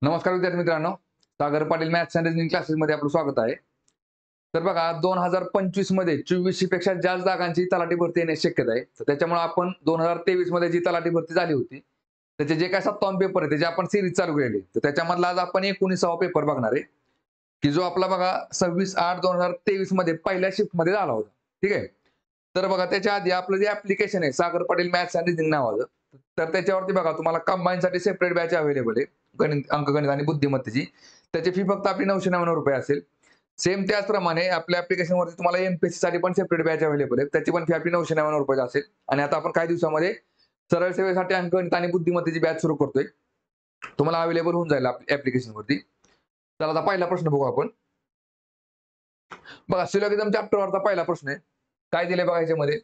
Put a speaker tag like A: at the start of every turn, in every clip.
A: नमस्कार विद्यार्थी मित्रांनो, Sagar Patil maths and reasoning क्लासेसमध्ये आपलं स्वागत आहे. तर बघा 2025 मध्ये 2400 पेक्षा जास्त जागांची तलाठी भरती येण्याची शक्यता आहे. तर त्याच्यामुळे आपण 2023 मध्ये जी तलाठी भरती झाली होती, त्याचे जे काही 57 पेपर आहेत त्याची आपण सिरीज चालू केलेली. तर त्याच्यामधला आज आपण 19वा पेपर बघणार आहे, की जो आपला बघा 26/8/2023 मध्ये पहिल्या शिफ्टमध्ये झाला होता. ठीक आहे. तर बघा त्याच्या आधी आपलं जे ॲप्लिकेशन आहे Sagar Patil maths and reasoning नावाचं, तर त्याच्यावरती बघा तुम्हाला कंबाईनसाठी सेपरेट बॅच अवेलेबल आहे. अंकगणित आणि बुद्धिमत्तेची. त्याची फी फक्त आपली ₹999 असेल. सेम त्याचप्रमाणे आपल्या ॲप्लिकेशनवरती तुम्हाला एम-पी-एस-सीसाठी पण सेपरेट बॅच अवेलेबल आहे. त्याची पण फी आपली ₹999 असेल. आणि आता आपण काही दिवसामध्ये सरळ सेवेसाठी अंकगणित आणि बुद्धिमत्तेची बॅच सुरू करतोय. तुम्हाला अवेलेबल होऊन जाईल ॲप्लिकेशनवरती. तर आता पहिला प्रश्न बघू आपण. बघा सिलॉगिझम चॅप्टरवरचा पहिला प्रश्न आहे. काय दिलंय बघा याच्यामध्ये?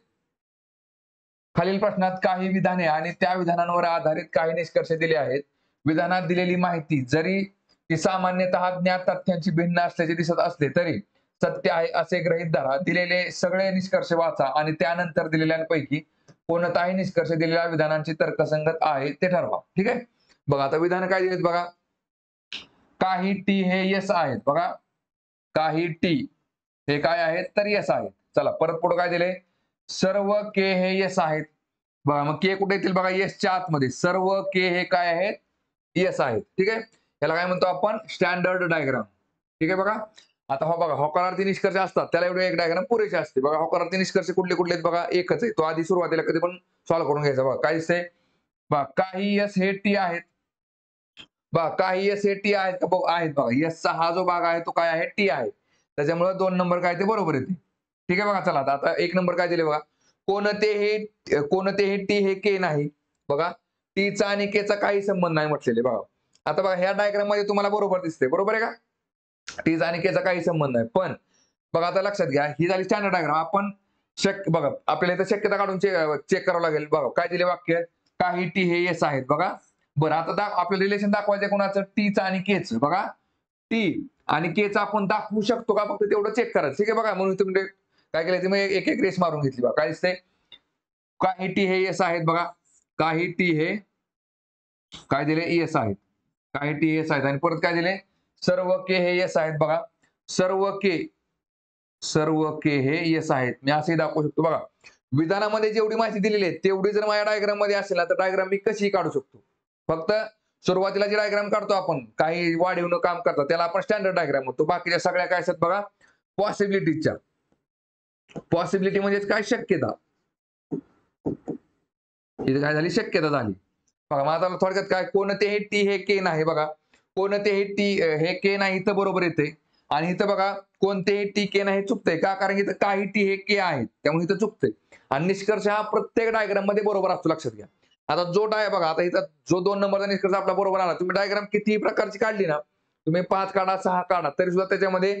A: खालील प्रश्नात काही विधाने आणि त्या विधानांवर आधारित काही निष्कर्ष दिले आहेत. विधानात दिलेली माहिती जरी ती सामान्यतः ज्ञात तथ्यांची भिन्न असल्याचे दिसत असले तरी सत्य आहे असे गृहीत धरा. दिलेले सगळे निष्कर्ष वाचा आणि त्यानंतर दिलेल्यांपैकी कोणताही निष्कर्ष दिलेल्या विधानांची तर्कसंगत आहे ते ठरवा. ठीक आहे. बघा आता विधान काय दिलेत बघा. काही टी हे यस आहेत बघा. काही टी हे काय आहेत तर यस आहेत. चला परत पुढे काय दिले. सर्व के हे यस आहेत. बघा मग के कुठे येतील बघा येसच्या आतमध्ये. सर्व के हे काय आहेत? येस आहेत. ठीक आहे. याला काय म्हणतो आपण स्टँडर्ड डायग्राम. ठीक आहे बघा. आता हो बघा होकारार्थी निष्कर्ष असतात त्याला एवढे एक डायग्राम पुरेसे असते. बघा होकारार्थी निष्कर्ष कुठले कुठले आहेत बघा एकच आहे. तो आधी सुरुवातीला कधी पण सॉल्व्ह करून घ्यायचा बघा. काय दिसतंय? बघा काही यस हे टी आहेत. बघा काही यस हे टी आहेत का बघ आहेत बघा. यसचा हा जो भाग आहे तो काय आहे? टी आहे. त्याच्यामुळे 2 नंबर काय ते बरोबर येते. ठीक आहे बघा चला आता 1 नंबर काय दिले बघा. कोणतेही टी हे के नाही. बघा टीचा आणि केचा काही संबंध नाही म्हटलेले बघा. आता बघा ह्या डायग्राम मध्ये तुम्हाला बरोबर दिसते. बरोबर आहे का? टीचा आणि केचा काही संबंध नाही. पण बघा आता लक्षात घ्या ही झाली स्टँडर्ड डायग्राम. आपण बघा आपल्याला इथं शक्यता काढून चेक करावं लागेल. बघा काय दिले वाक्य. काही टी हे येस आहेत बघा. बरं आता आपलं रिलेशन दाखवायचं कोणाचं टीचं आणि केचं बघा. टी आणि केचं आपण दाखवू शकतो का फक्त तेवढं चेक करायचं. ठीक आहे बघा म्हणून तुम्ही काय केलं तुम्ही एक एक रेस मारून घेतली बघा. काय दिसतंय? काही टी हे येस आहेत बघा. काही टी हे काय दिले येस आहेत. काही टी येस आहेत आणि परत काय दिले सर्व के हे येस आहेत बघा. सर्व के हे येस आहेत. मी असंही दाखवू शकतो बघा. विधानामध्ये जेवढी माहिती दिलेली आहे तेवढी जर माझ्या डायग्राम मध्ये असेल ना तर डायग्राम मी कशीही काढू शकतो. फक्त सुरुवातीला जी डायग्राम काढतो आपण काही वाढीवनं काम करतात त्याला आपण स्टँडर्ड डायग्राम म्हणतो. बाकीच्या सगळ्या काय असतात बघा पॉसिबिलिटीजच्या. पॉसिबिलिटी म्हणजे काय शक्यता. इथे काय झाली शक्यता झाली. बघा मग आता थोडक्यात काय कोणतेही टी हे के नाही बघा. कोणतेही टी हे के नाही इथं बरोबर येते. आणि इथं बघा कोणतेही टी के नाही चुकतंय का कारण इथं काही टी हे के आहेत त्यामुळे इथं चुकतंय. आणि निष्कर्ष हा प्रत्येक डायग्राम मध्ये बरोबर असतो लक्षात घ्या. आता जो बघा आता इथं जो 2 नंबरचा निष्कर्ष आपला बरोबर आला तुम्ही डायग्राम कितीही प्रकारची काढली ना तुम्ही 5 काढा 6 काढा तरी सुद्धा त्याच्यामध्ये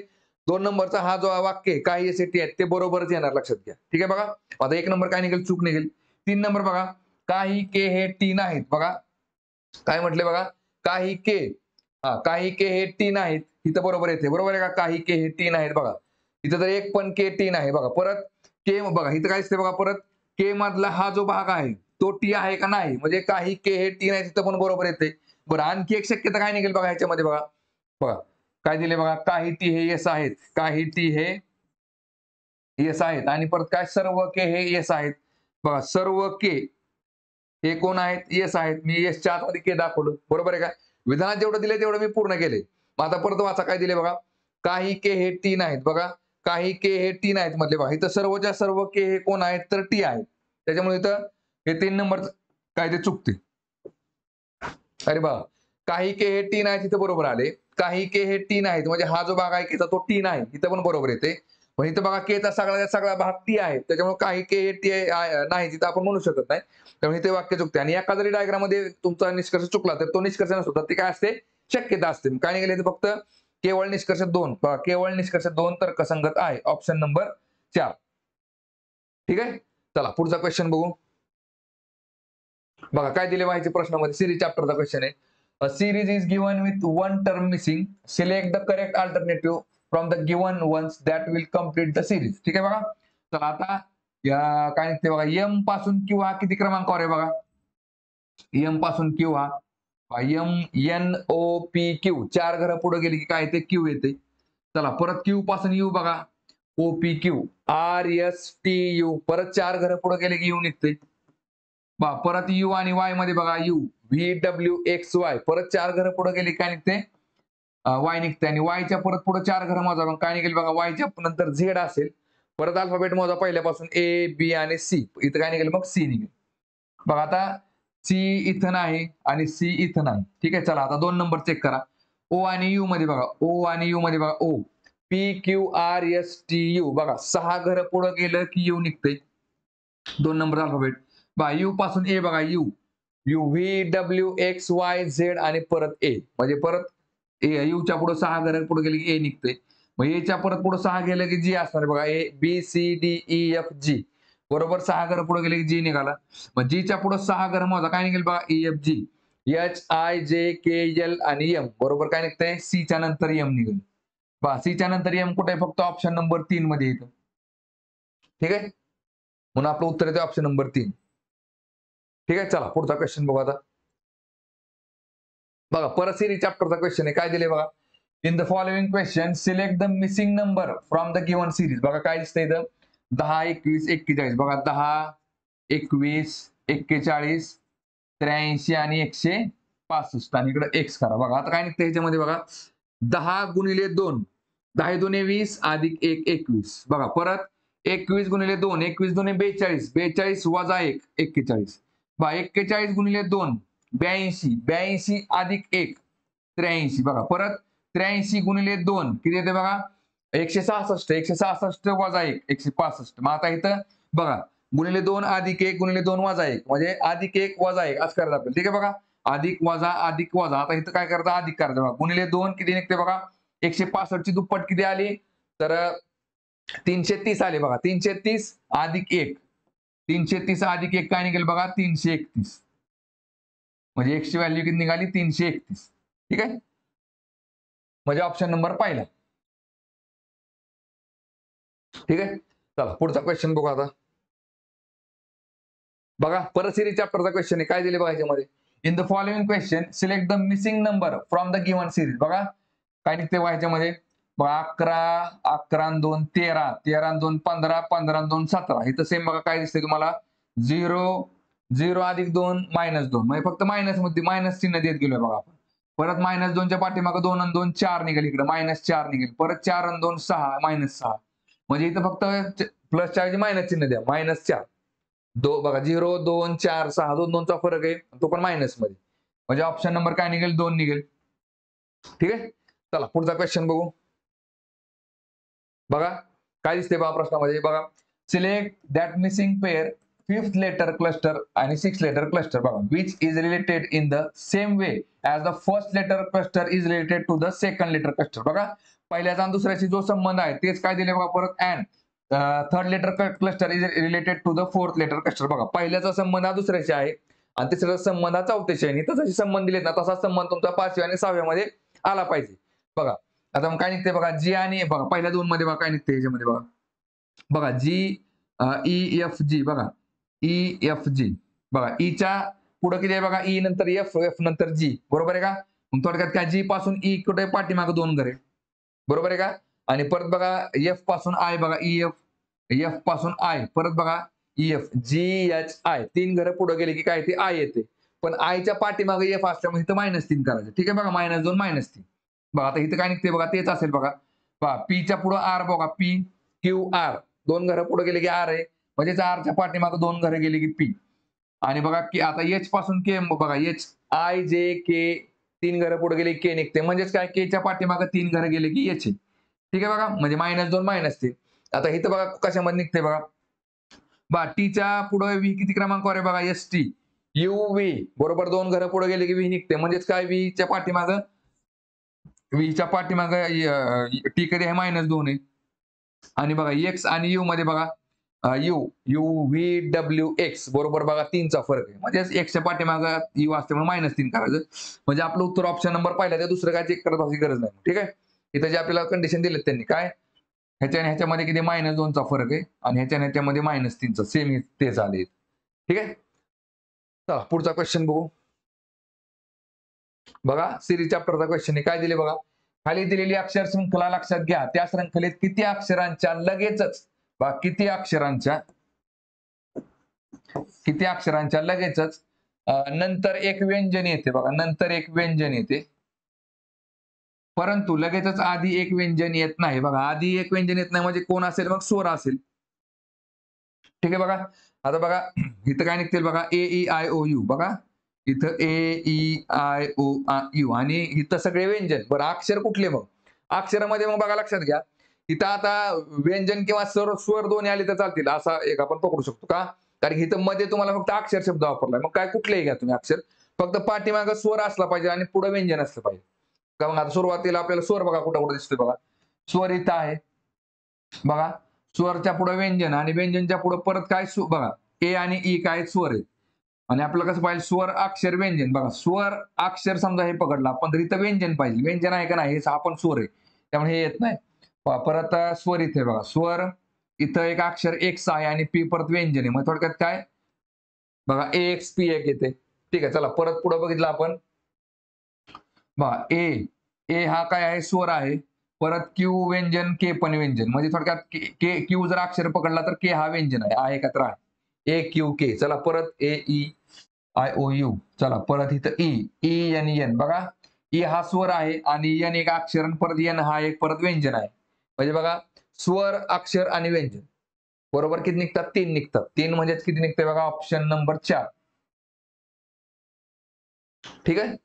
A: 2 नंबरचा हा जो वाक्य आहे काही एस टी आहेत ते बरोबरच येणार लक्षात घ्या. ठीक आहे बघा. आता 1 नंबर काय निघेल चूक निघेल. 3 नंबर बघा काही के हे टी नाहीत बघा. काय म्हटले बघा काही के हे टी नाहीत. इथं बरोबर येते. बरोबर आहे का? काही के हे टी नाहीत बघा. इथं तर एक पण के टी नाही बघा. परत के बघा इथं काय दिसतंय बघा परत के मधला हा जो भाग आहे तो टी आहे का नाही म्हणजे काही के हे टी नाही तिथं पण बरोबर येते. बरं आणखी एक शक्यता काय निघेल बघा ह्याच्यामध्ये बघा. बघा काय दिले बघा काही टी हे येस आहेत. काही टी हे येस आहेत आणि परत काय सर्व के हे येस आहेत. बघा सर्व के हे कोण आहेत? येस आहेत. मी येसच्या आतमध्ये के दाखवलं. बरोबर आहे का? विधानात जेवढं दिलंय तेवढं मी पूर्ण केलंय. मग आता परत वाचा काय दिले बघा. काही के हे टी नाहीत बघा. काही के हे टी नाहीत म्हटले बघा. इथं सर्वच्या सर्व के हे कोण आहेत? तर टी आहेत. त्याच्यामुळे इथं हे 3 नंबर काय ते चुकते. अरे बघा काही के हे टी नाहीत इथं बरोबर आले. काही के हे टी नाहीत म्हणजे हा जो भाग आहे केचा तो टी नाही. इथं पण बरोबर येते. पण इथं बघा केचा सगळा सगळा भाग टी आहे. त्याच्यामुळे काही के हे टी नाही तिथं आपण म्हणू शकत नाही. त्यामुळे ते वाक्य चुकते आणि एका जरी डायग्राम मध्ये तुमचा निष्कर्ष चुकला तर तो निष्कर्ष नसतो तर ते काय असते शक्यता असते. काय निघाले फक्त केवळ निष्कर्ष 2 केवळ निष्कर्ष 2 तर्कसंगत आहे. Option number 4. ठीक आहे. चला पुढचा क्वेश्चन बघू. बघा काय दिले माहिती प्रश्नामध्ये सिरीज चॅप्टरचा क्वेश्चन आहे. A series is given with one term missing. Select the correct alternative from the given ones that will complete the series. ठीक आहे बघा. चला आता या काय निघते बघा एम पासून क्यू हा किती क्रमांकावर आहे बघा. एम पासून क्यू हा NOPQ 4 घरं पुढे गेली की काय ते क्यू येते. चला परत क्यू पासून यू बघा. OPQ RSTU परत 4 घरं पुढे गेले की यू निघते. परत यू आणि वाय मध्ये बघा यू VWXY परत 4 घरं पुढे गेली काय निघते वाय निघते आणि वायच्या परत पुढे 4 घरं मोजा मग काय निघेल बघा वायच्या नंतर झेड असेल परत अल्फाबेट मोजा पहिल्यापासून A B आणि C इथं काय निघेल मग सी निघेल. बघा आता सी इथं आहे आणि सी इथं आहे. ठीक आहे चला आता 2 नंबर चेक करा. O आणि यू मध्ये बघा O आणि यू मध्ये बघा O PQRSTU बघा 6 घरं पुढे गेलं की यू निघते. 2 नंबर अल्फाबेट बघा यू पासून ए बघा यू VWXYZ आणि परत ए म्हणजे परत यूच्या पुढे 6 घरं पुढे गेली की ए निघते. मग एच्या परत पुढे 6 गेलं की जी असणार बघा ABCDEFG बरोबर 6 घरं पुढे गेले की जी निघाला. मग जीच्या पुढे 6 घरं मोजा काय निघेल बघा EFG HIJKL आणि M बरोबर काय निघतंय सी च्या नंतर एम निघेल. बघा सी च्या नंतर एम कुठे फक्त ऑप्शन नंबर 3 मध्ये येतं. ठीक आहे म्हणून आपलं उत्तर येते ऑप्शन नंबर 3. ठीक आहे चला पुढचा क्वेश्चन बघू आता. बघा परत सिरीज चॅप्टरचा क्वेश्चन आहे काय दिले बघा. In the following question select the missing number from the given series बघा काय दिसतंय इथं 10 21 41 बघा 10 21 41 83 आणि 165 आणि इकडे एक्स करा बघा आता काय निघतं ह्याच्यामध्ये बघा 10 गुणिले 2 10 दुने 20 अधिक 1 21 बघा परत 21 गुणिले 2 21 दुने 42 42 वजा 1 41 बघा 41 गुणिले 2 82 82 अधिक 1 83 बघा परत 83 गुणिले 2 किती येते बघा 166 166 वजा 1 165 मग आता इथं बघा गुणिले 2 अधिक 1 गुणिले 2 वजा 1 म्हणजे अधिक 1 वजा 1 असं करायचं आपल्याला. ठीक आहे बघा अधिक वजा आता इथं काय करायचं अधिक करायचं बघा गुणिले 2 किती निघते बघा 165 ची दुप्पट किती आली तर 330 आले बघा 330 अधिक 1 330 अधिक 1 काय निघेल बघा 331 म्हणजे x ची व्हॅल्यू किती निघाली 331. ठीक आहे म्हणजे ऑप्शन नंबर पहिला. ठीक आहे चला पुढचा क्वेश्चन बघू आता. बघा परत सिरीज चॅप्टरचा क्वेश्चन आहे काय दिले बघा याच्यामध्ये in the following question select the missing number from the given series बघा काय निघते बघा याच्यामध्ये बघा 11 11 आणि 2 13 13 आणि 2 15 15 आणि 2 17 इथं सेम बघा काय दिसते तुम्हाला 0 0 अधिक 2 -2 म्हणजे फक्त मायनस मध्ये मायनस चिन्ह देत गेलोय बघा आपण परत -2 च्या पाठीमागे 2 आणि 2 4 निघेल इकडे -4 निघेल परत 4 आणि 2 6 -6 म्हणजे इथं फक्त प्लसच्या ऐवजी मायनस चिन्ह द्या -4 बघा 0 2 4 6 2 2 चा फरक आहे तो पण मायनस मध्ये म्हणजे ऑप्शन नंबर काय निघेल 2 निघेल. ठीक आहे चला पुढचा क्वेश्चन बघू. बघा काय दिसते बघा प्रश्नामध्ये बघा select that missing pair 5th letter cluster आणि 6th लेटर क्लस्टर बघा which is related in the same way as the first letter cluster is related to the second letter cluster बघा पहिल्याचा आणि दुसऱ्याशी जो संबंध आहे तेच काय दिले बघा परत and third letter cluster is related to the fourth letter cluster बघा पहिल्याचा संबंध हा दुसऱ्याशी आहे आणि तिसऱ्याचा संबंध हा चौथ्याशी आहे इथं जसे संबंध दिलेत ना तसा संबंध तुमचा 5व्या आणि 6व्या मध्ये आला पाहिजे. बघा आता मग काय निघते बघा जी आणि बघा पहिल्या 2 मध्ये बघा काय निघते याच्यामध्ये बघा बघा जी EFG बघा EFG बघा ईच्या पुढे किती आहे बघा ई नंतर एफ एफ नंतर जी बरोबर आहे का मग थोडक्यात काय जी पासून ई कुठे पाठीमागे 2 घरे बरोबर आहे का आणि परत बघा एफ पासून आय बघा एफ पासून आय परत बघा EF GHI 3 घरं पुढे गेले की काय ते आय येते पण आयच्या पाठीमागे एफ असल्यामुळे इथं -3 करायचं. ठीक आहे बघा -2 -3 बघा आता इथं काय निघते बघा तेच असेल बघा पहा पीच्या पुढे आर बघा PQR 2 घरं पुढे गेले की आर आहे म्हणजे आरच्या पाठीमागे 2 घरं गेली की पी आणि बघा की आता एच पासून के बघा HIJK 3 घरं पुढे गेले के निघते म्हणजेच काय केच्या पाठीमागे 3 घरं गेले की एच आहे. ठीक आहे बघा म्हणजे -2 -3 आता इथं बघा कशामध्ये निघते बघा टीच्या पुढे व्ही किती क्रमांकावर आहे बघा ST UV बरोबर 2 घरं पुढे गेले की व्ही निघते म्हणजेच काय व्हीच्या पाठीमागे व्हीच्या पाठीमागे टी कधी आहे -2 आहे आणि बघा एक्स आणि यू मध्ये बघा UVWX बरोबर बघा 3 चा फरक आहे म्हणजे एक्सच्या पाठीमागे यू असल्यामुळे -3 करायचं म्हणजे आपलं उत्तर ऑप्शन नंबर पहिला ते दुसरं काय चेक करत गरज नाही. ठीक आहे इथं जे आपल्याला कंडिशन दिलेत त्यांनी काय ह्याच्या आणि ह्याच्यामध्ये किती -2 चा फरक आहे आणि ह्याच्या आणि ह्याच्यामध्ये -3 चा सेम ते झाले. ठीक आहे चला पुढचा क्वेश्चन बघू. बघा सिरीज चॅप्टरचा क्वेश्चन आहे. काय दिले बघा, खाली दिलेली अक्षर शृंखला लक्षात घ्या. त्या शृंखलेत किती अक्षरांच्या लगेचच बघा किती अक्षरांच्या लगेचच नंतर एक व्यंजन येते बघा, नंतर एक व्यंजन येते. परंतु लगेचच आधी एक व्यंजन येत नाही बघा. आधी एक व्यंजन येत नाही म्हणजे कोण असेल, मग स्वर असेल. ठीक आहे बघा. आता बघा इथं काय निघतील बघा, ए ई आय ओ यू. बघा इथं ए ई आय ओ यू आणि इथं सगळे व्यंजन. बरं अक्षर कुठले मग? अक्षरामध्ये मग बघा लक्षात घ्या, इथं आता व्यंजन किंवा स्वर दोन्ही आले तर चालतील असा एक आपण पकडू शकतो. का? कारण इथं मध्ये तुम्हाला फक्त अक्षर शब्द वापरलाय. मग काय कुठलेही घ्या तुम्ही अक्षर, फक्त पाठीमागं स्वर असला पाहिजे आणि पुढे व्यंजन असलं पाहिजे. का मग आता सुरुवातीला आपल्याला स्वर बघा कुठं कुठं दिसतोय बघा. स्वर इथं आहे बघा, स्वरच्या पुढे व्यंजन आणि व्यंजनच्या पुढे परत काय बघा ए आणि ई काय स्वर आहे. आणि आपल्याला कसं पाहिजे, स्वर अक्षर व्यंजन. बघा स्वर अक्षर समजा हे पकडलं आपण, तर इथं व्यंजन पाहिजे. व्यंजन आहे का नाही हे आपण स्वर आहे, त्यामुळे हे येत नाही. परत स्वर इथे बघा, स्वर इथं एक अक्षर एक्स आहे आणि पी परत व्यंजन आहे. मग थोडक्यात काय बघा ए एक्स पी एक येते. ठीक आहे, चला परत पुढे बघितलं आपण बघा ए ए हा काय आहे, स्वर आहे. परत क्यू व्यंजन, के पण व्यंजन. म्हणजे थोडक्यात के क्यू जर अक्षर पकडला तर के हा व्यंजन आहे का तर आहे. ए क्यू के. चला परत ए ई आय ओ यू. चला परत इथं ई ई एन एन. बघा ई हा स्वर आहे आणि एन एक अक्षर आणि परत एन हा एक परत व्यंजन आहे. म्हणजे बघा स्वर अक्षर आणि व्यंजन बरोबर किती निघतात, 3 निघतात. 3 म्हणजे किती निघते बघा, ऑप्शन नंबर 4. ठीक आहे,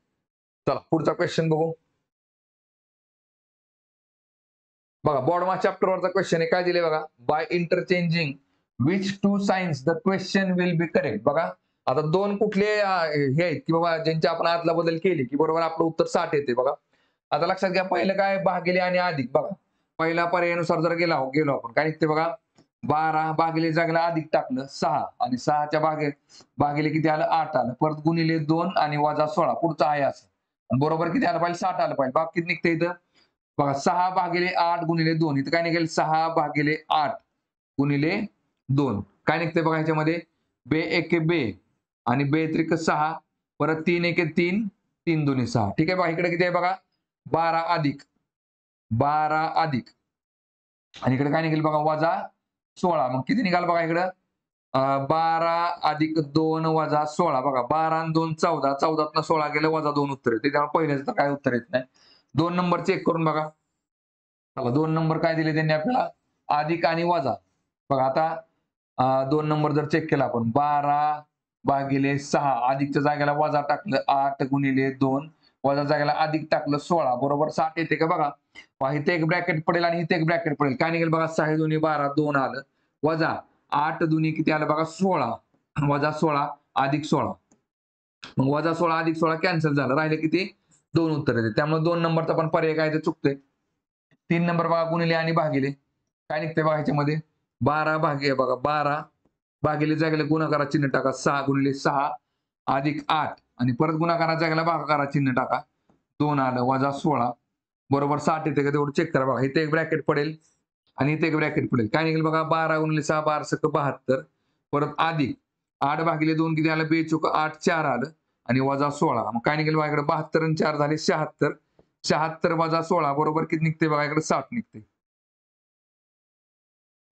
A: चला पुढचा क्वेश्चन बघू. बघा बॉडमा चॅप्टरवरचा क्वेश्चन आहे. काय दिले बघा, by interchanging which to signs the question will be correct. बघा आता दोन कुठले हे आहेत की बाबा ज्यांची आपण आदला बदल केली की बरोबर आपलं उत्तर 60 येते. बघा आता लक्षात घ्या, पहिलं काय भागिले आणि अधिक. बघा पहिल्या पर्यायानुसार जर गेलो आपण, काय निघते बघा, 12 भागिले जागेला अधिक टाकलं 6 आणि 6च्या भागिले किती आलं, 8 आलं. परत गुणिले 2 आणि वजा 16. पुढचं आहे असं. आणि बरोबर किती आलं पाहिजे, 60 आलं पाहिजे. बाकी किती निघते इथं बघा, 6 भागिले 8 गुणिले 2. इथं काय निघेल, 6 भागिले 8 गुणिले 2. काय निघते बघा ह्याच्यामध्ये, बे एके बे आणि बे त्रिक 6. परत 3 एके 3, 3 दोन्ही 6. ठीक आहे बघा, इकडे किती आहे बघा, 12 अधिक आणि इकडे काय निघेल बघा, वजा 16. मग किती निघाल बघा इकडं, 12 अधिक 2 वजा 16. बघा 12 आणि 2 14. 14तनं 16 गेलं, वजा 2 उत्तर येते. त्यामुळे पहिल्याच तर काय उत्तर येत नाही. 2 नंबर चेक करून बघा. चला 2 नंबर काय दिले त्यांनी आपल्याला, अधिक आणि वजा. बघा आता 2 नंबर जर चेक केला आपण, 12 भागिले 6 अधिकच्या जागेला वजा टाकलं 8 गुणिले 2 वजा जागेला अधिक टाकलं 16 बरोबर 60 येते का बघा. इथे एक ब्रॅकेट पडेल आणि इथे एक ब्रॅकेट पडेल. काय निघेल बघा, 6 दुनी 12 2 आलं, वजा 8 दुनी किती आलं बघा 16, वजा 16 अधिक 16. मग वजा 16 अधिक 16 कॅन्सल झालं, राहिले किती 2 उत्तर येते. त्यामुळे 2 नंबरचा पण पर्याय काय ते चुकतोय. 3 नंबर बघा, गुणिले आणि भागिले. काय निघते बघा ह्याच्यामध्ये, 12 भागिले बघा 12 भागिले जागेला गुणाकारात चिन्ह टाका, 6 गुणिले 6 अधिक 8 आणि परत गुणाकारात जागेला भागाकारात चिन्ह टाका, 2 आलं, वजा 16 बरोबर 60 येते का तेवढं चेक करा. बघा इथे एक ब्रॅकेट पडेल आणि इथे एक ब्रॅकेट पडेल. काय निघेल बघा, 12 गुणिले 6 12 सक 72. परत अधिक 8 भागिले 2 किती आलं, 2 चोक 8 4 आलं आणि वजा 16. मग काय निघेल बघा इकडे, 72 आणि 4 झाले 76. 76 वजा 16 बरोबर किती निघते बघा इकडे, 60 निघते.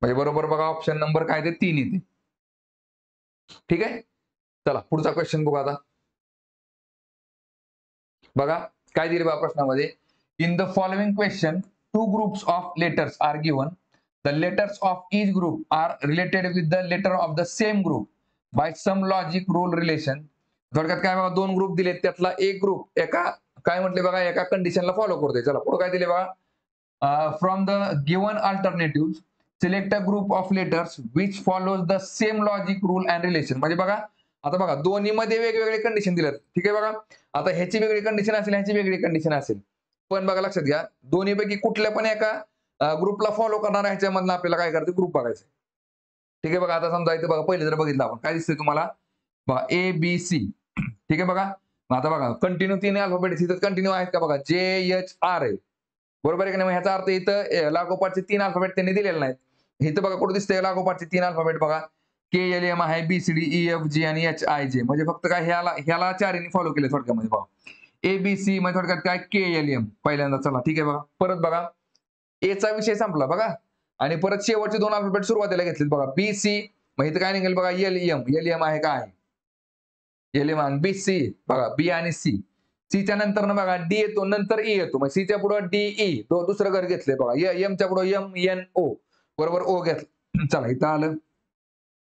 A: म्हणजे बरोबर बघा ऑप्शन नंबर काय ते 3 येते. ठीक आहे, चला पुढचा क्वेश्चन बघू आता. बघा काय दिले बघा प्रश्नामध्ये, in the following question 2 groups of letters are given. The letters of each group are related with the letter of the same group by some logic rule relation. थोडक्यात काय बघा, 2 ग्रुप दिलेत, त्यातला एक ग्रुप एका काय म्हटले बघा, एका कंडिशनला फॉलो करतोय. चला पुढे काय दिले बघा, from the given alternatives select a group of letters which follows the same logic rule and relation. म्हणजे बघा आता बघा दोन्ही मध्ये वेगवेगळे कंडिशन दिलेत. ठीक आहे बघा, आता ह्याची वेगळी कंडिशन असेल, ह्याची वेगळी कंडिशन असेल. पण बघा लक्षात घ्या, दोन्हीपैकी कुठल्या पण एका ग्रुपला फॉलो करणारा ह्याच्यामधनं आपल्याला काय करायचं, ग्रुप बघायचं. ठीक आहे बघा, आता समजा इथे बघा पहिले जर बघितलं आपण, काय दिसतंय तुम्हाला बघा, ए बी सी. ठीक आहे बघा, आता बघा कंटिन्यू 3 अल्फाबेट इथं कंटिन्यू आहेत का बघा, जे एच आर आहे बरोबर आहे की नाही. ह्याचा अर्थ इथं लागोपाठचे 3 अल्फाबेट त्यांनी दिलेले नाहीत. इथं बघा कुठे दिसतंय लागोपाठचे 3 अल्फाबेट बघा, के एल एम आहे, B C D E F G आणि एच आय जे. म्हणजे फक्त काय ह्याला 4 फॉलो केले थोडक्यामध्ये बघा. ABC म्हणजे थोडक्यात काय KLM पहिल्यांदा. चला ठीक आहे बघा. परत बघा एचा विषय संपला बघा आणि परत शेवटचे दोन अल्फाबेट सुरुवातीला घेतलेत बघा. BC मग इथं काय निघेल बघा LM आहे काय LM आणि BC बघा B आणि C. सीच्या नंतर बघा D येतो नंतर E येतो. मग सीच्या पुढे DE दुसरं घर घेतलंय बघा. एमच्या पुढे MNO बरोबर O घेतलं. चला इथं आलं.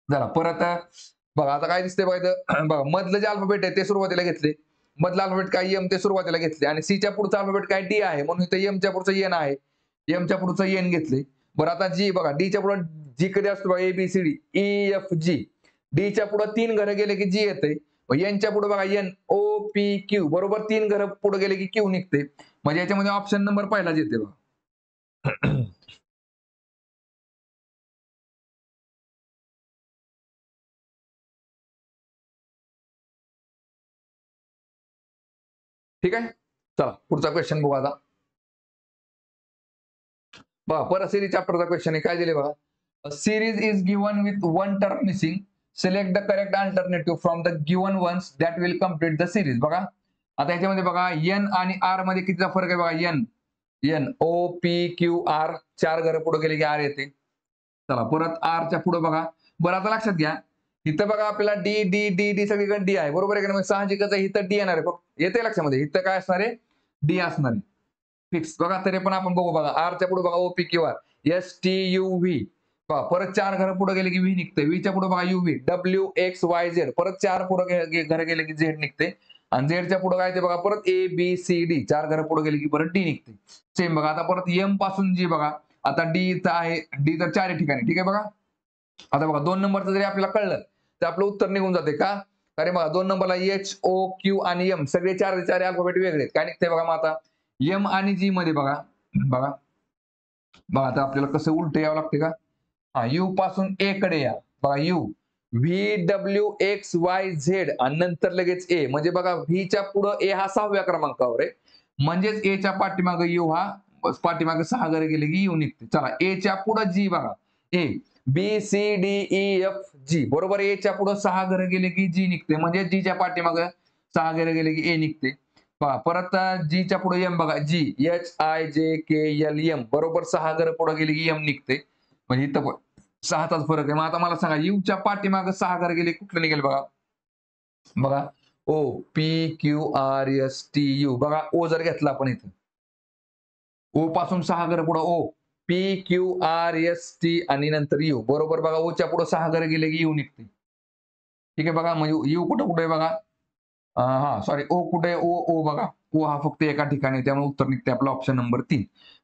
A: चला परत बघा आता काय दिसतंय बघा इथं बघा मधलं जे अल्फाबेट आहे ते सुरुवातीला घेतले. मधला अल्फाबेट काय M ते सुरुवातीला घेतले आणि सीच्या पुढचा अल्फाबेट काय D आहे म्हणून इथं M च्या पुढचं N आहे. M च्या पुढचं N घेतले. बरं आता G बघा D च्या पुढे G कधी असतो बघा ABCD EFG. D च्या पुढे 3 घरं गेले की G येते. N च्या पुढे बघा NOPQ बरोबर 3 घरं पुढे गेले की Q निघते. म्हणजे याच्यामध्ये ऑप्शन नंबर पहिलाच येते बघा. ठीक आहे. चला पुढचा क्वेश्चन बघू आता. बघा परत सिरीज चॅप्टरचा क्वेश्चन आहे काय दिले बघा. Series is given with one term missing. Select the correct alternative from the given ones that will complete the series. बघा आता याच्यामध्ये बघा N आणि R मध्ये कितीचा फरक आहे बघा. NOPQR 4 घरं पुढे गेले की R येते. चला परत R च्या पुढे बघा. बरं आता लक्षात घ्या इथं बघा आपल्याला D सगळीकडे D आहे बरोबर आहे का नाही. साहजिकच आहे इथं D येणार आहे. येते लक्षामध्ये इथं काय असणार आहे D असणार आहे फिक्स. बघा तरी पण आपण बघू बघा R च्या पुढे बघा OPQR STUV परत 4 घरं पुढे गेले की V निघते. V च्या पुढे बघा UV WXYZ परत 4 पुढे घरं गेले की Z निघते आणि Z च्या पुढे काय ते बघा परत ABCD 4 घरं पुढे गेले की परत D निघते. सेम बघा आता परत M पासून G बघा आता D इथं आहे D तर 4 ठिकाणी ठीक आहे बघा. आता बघा 2 नंबरचं जरी आपल्याला कळलं तर आपलं उत्तर निघून जाते का. अरे बघा 2 नंबरला HOQ आणि M सगळे चार अल्फाबेट वेगळे आहेत काय निघते बघा. मग आता M आणि G मध्ये बघा बघा बघा आता आपल्याला कसं उलट यावं लागते का. U पासून A कडे या बघा U VWXYZ आणि नंतर लगेच A म्हणजे बघा V च्या पुढे A हा 6व्या क्रमांकावर आहे म्हणजेच A च्या पाठीमागे U हा पाठीमागे 6 घरे गेले की U निघते. चला A च्या पुढे G बघा A BCDEFG बरोबर. A च्या पुढे 6 घरे गेले की G निघते म्हणजे G च्या पाठीमागे 6 घरे गेले की A निघते. पहा परत G च्या पुढे M बघा GHIJKLM बरोबर 6 घरं पुढे गेली की M निघते म्हणजे इथं 6चाच फरक आहे. मग आता मला सांगा U च्या पाठीमागे 6 घरं गेले कुठलं निघेल बघा. बघा OPQRSTU बघा O जर घेतला आपण इथं O पासून 6 घरं पुढे OPQRST आणि नंतर U बरोबर बघा O च्या पुढे 6 घरं गेले की U निघते. ठीक आहे बघा म्हणजे U कुठे आहे बघा. हा सॉरी O कुठे O बघा O हा फक्त एका ठिकाणी त्यामुळे उत्तर निघते आपला ऑप्शन नंबर 3.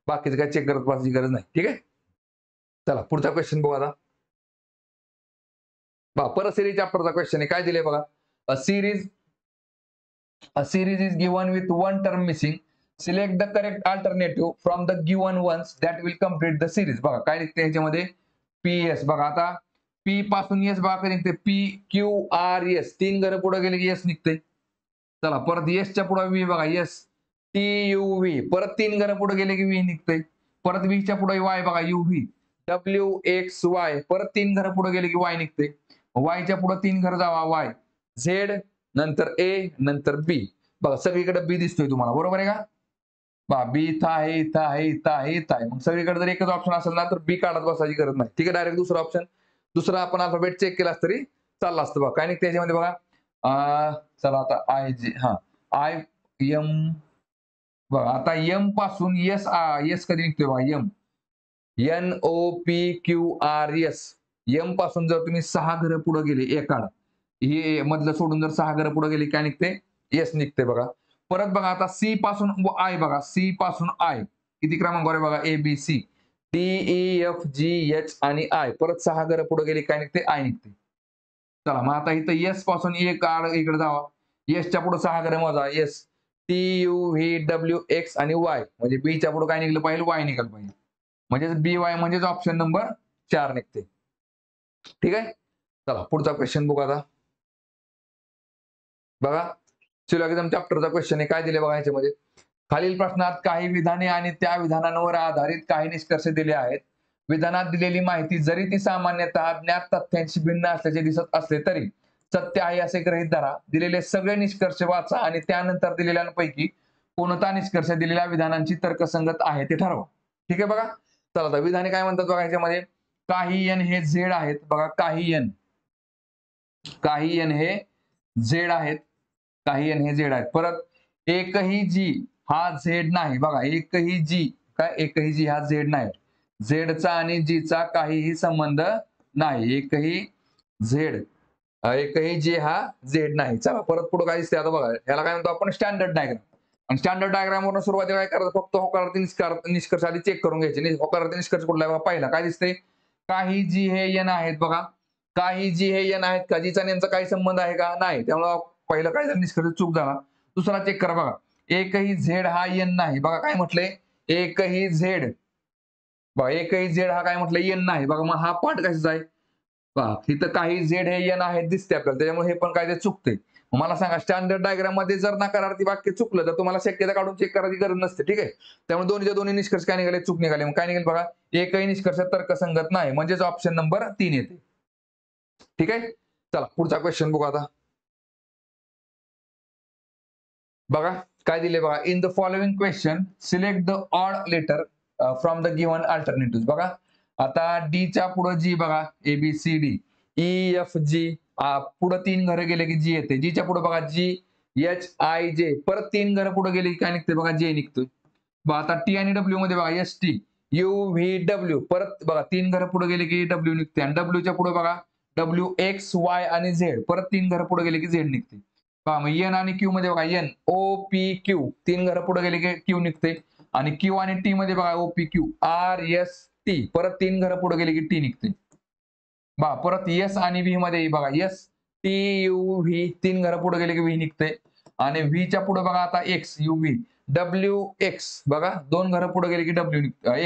A: बाकीचं काय चेक करत बसायची गरज नाही. ठीक आहे. चला पुढचा क्वेश्चन बघू आता. परत सिरीज चॅप्टरचा क्वेश्चन आहे काय दिले बघा. A series is given with one term missing. Select the correct alternative from the given ones that will complete the series. बघा काय निघते ह्याच्यामध्ये PS बघा आता P पासून S बघा काय निघते PQRS 3 घरं पुढे गेले की S निघते. चला परत S च्या पुढे V बघा STUV परत 3 घरं पुढे गेले की V निघते. परत V च्या पुढे Y बघा UV WXY परत 3 घरं पुढे गेले की Y निघते. Y च्या पुढे 3 घरं जावा Y Z नंतर A नंतर B बघा सगळीकडे B दिसतोय तुम्हाला बरोबर आहे का. B इथं आहे इथं आहे इथं आहे इथं आहे. मग सगळीकडे जर एकच ऑप्शन असेल ना तर B काढत बसायची गरज नाही. ठीक आहे डायरेक्ट दुसरा ऑप्शन दुसरा आपण अल्फाबेट चेक केलास तरी चालला असतं बघा. काय निघते त्याच्यामध्ये बघा चला आता IG IM बघा आता M पासून S कधी निघतोय बघा M NOPQRS M पासून जर तुम्ही 6 घरं पुढे गेले एकाड हे मधलं सोडून जर 6 घरं पुढे गेली काय निघते S निघते बघा. परत बघा आता C पासून I बघा C पासून I किती क्रमांकावर आहे बघा ABC DEFGH आणि I परत 6 घरं पुढे गेली काय निघते I निघते. चला मग आता इथं S पासून एक इकडे जावा S च्या पुढे 6 घरं मोजा S TUVWX आणि Y म्हणजे B च्या पुढे काय निघलं पाहिजे Y निघालं पाहिजे म्हणजे BY म्हणजेच ऑप्शन नंबर 4 निघते. ठीक आहे. चला पुढचा क्वेश्चन बघू आता. बघा सिलोगिझम चॅप्टरचा क्वेश्चन आहे काय दिले बघा याच्यामध्ये. खालील प्रश्नात काही विधाने आणि त्या विधानांवर आधारित काही निष्कर्ष दिले आहेत. विधानात दिलेली माहिती जरी ती सामान्यतः ज्ञात तथ्यांशी भिन्न असल्याचे दिसत असले तरी सत्य आहे असे गृहीत धरा. दिलेले सगळे निष्कर्ष वाचा आणि त्यानंतर दिलेल्यांपैकी कोणता निष्कर्ष दिलेल्या विधानांची तर्कसंगत आहे ते ठरवा. ठीक आहे बघा. चला आता विधाने काय म्हणतात बघा याच्यामध्ये. काही n हे z आहेत बघा. काही n हे z आहेत. काही n हे z आहेत. परत एकही g हा z नाही बघा. एकही g हा z नाही. z चा आणि g चा काहीही संबंध नाही. एकही g हा z नाही. चला परत पुढे काय दिसते आता बघा. याला काय म्हणतो आपण स्टँडर्ड डायग्राम. आणि स्टँडर्ड डायग्राम वरून सुरुवातीला काय करायचं फक्त होकारार्थी निष्कर्ष आधी चेक करून घ्यायचे. होकारार्थी निष्कर्ष कुठला आहे बघा. पहिला काय दिसते. काही g हे n आहेत बघा. काही g हे n आहेत का. जीचा यांचा काही संबंध आहे का नाही. त्यामुळे पहिलं काय झालं निष्कर्ष चूक झाला. दुसरा चेक करा बघा. एकही z हा n नाही बघा. काय म्हटलंय एकही z बघा. एकही z हा काय म्हटलं n नाही बघा. मग हा पार्ट कशाचा आहे पहा. इथं काही z हे n आहेत दिसते आपल्याला. त्याच्यामुळे हे पण काय ते चुकते. मला सांगा स्टँडर्ड डायग्राम मध्ये जर नकारार्थी वाक्य चुकलं तर तुम्हाला शक्यता काढून चेक करायची गरज नसते. ठीक आहे. त्यामुळे दोन्ही निष्कर्ष काय निघाले चूक निघाले. मग काय निघेल बघा. एकही निष्कर्ष तर्कसंगत नाही म्हणजेच ऑप्शन नंबर 3 येते. ठीक आहे. चला पुढचा क्वेश्चन बघू आता. बघा काय दिले बघा. In the following question select the odd letter from the given alternative. बघा आता डी च्या पुढे जी बघा. ABCD EFG पुढे 3 घरं गेले की जी येते. जी च्या पुढे बघा GHIJ परत 3 घरं पुढे गेले की काय निघते बघा J निघतोय. बघा आता T आणि W मध्ये बघा ST UVW परत बघा 3 घरं पुढे गेले की W निघते. आणि W च्या पुढे बघा WXY आणि Z परत 3 घरं पुढे गेले की Z निघते. पहा मग N आणि Q मध्ये बघा NOPQ 3 घरं पुढे गेले की Q निघते. आणि Q आणि T मध्ये बघा OPQ RST परत 3 घरं पुढे गेले की T निघते. बघा परत S आणि V मध्ये बघा STUV 3 घरं पुढे गेले की V निघते. आणि V च्या पुढे बघा आता X UV WX बघा 2 घरं पुढे गेले की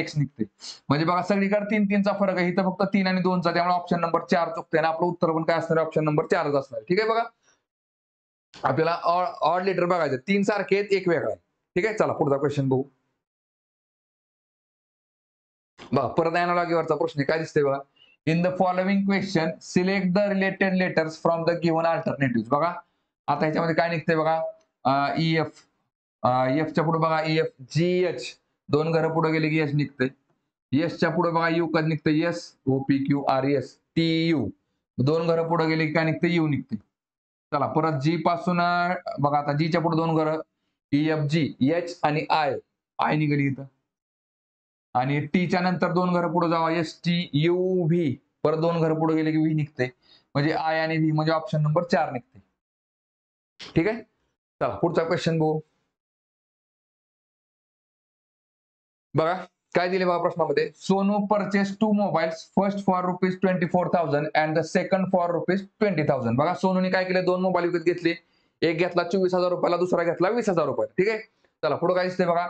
A: X निघते. म्हणजे बघा सगळीकडे 3 चा फरक आहे. इथं फक्त 3 आणि 2 चा. त्यामुळे ऑप्शन नंबर 4 चुकते. आणि आपलं उत्तर पण काय असणार ऑप्शन नंबर 4च असणार. ठीक आहे बघा. आपल्याला ऑड लेटर बघायचं. 3 सारखे आहेत एक वेगळा आहे. ठीक आहे. चला पुढचा क्वेश्चन बघू. बघा परत अॅनालॉजीवरचा प्रश्न काय दिसतोय बघा. In the following question select the related letters from the given alternative. बघा आता ह्याच्यामध्ये काय निघतंय बघा. EF च्या पुढे बघा GH 2 घरं पुढे गेले की S निघतंय. S च्या पुढे बघा U कधी निघतंय OPQ RS TU 2 घरं पुढे गेले की काय निघतंय U निघते. चला परत G पासून बघा आता G च्या पुढे 2 घरं EFG H आणि I निघाली इथं. आणि T च्या नंतर 2 घरं पुढे जावा STUV परत 2 घरं पुढे गेले की V निघते. म्हणजे I आणि V म्हणजे ऑप्शन नंबर 4 निघते. ठीक आहे. चला पुढचा क्वेश्चन बघू. बघा काय दिले बघा प्रश्नामध्ये. Sonu purchase 2 mobiles first for ₹24,000 and the second for ₹20,000. बघा सोनूने काय केले 2 मोबाईल विकत घेतले. एक घेतला 24,000 रुपयाला दुसरा घेतला 20,000 रुपयाला. ठीक आहे. चला पुढे काय दिसते बघा.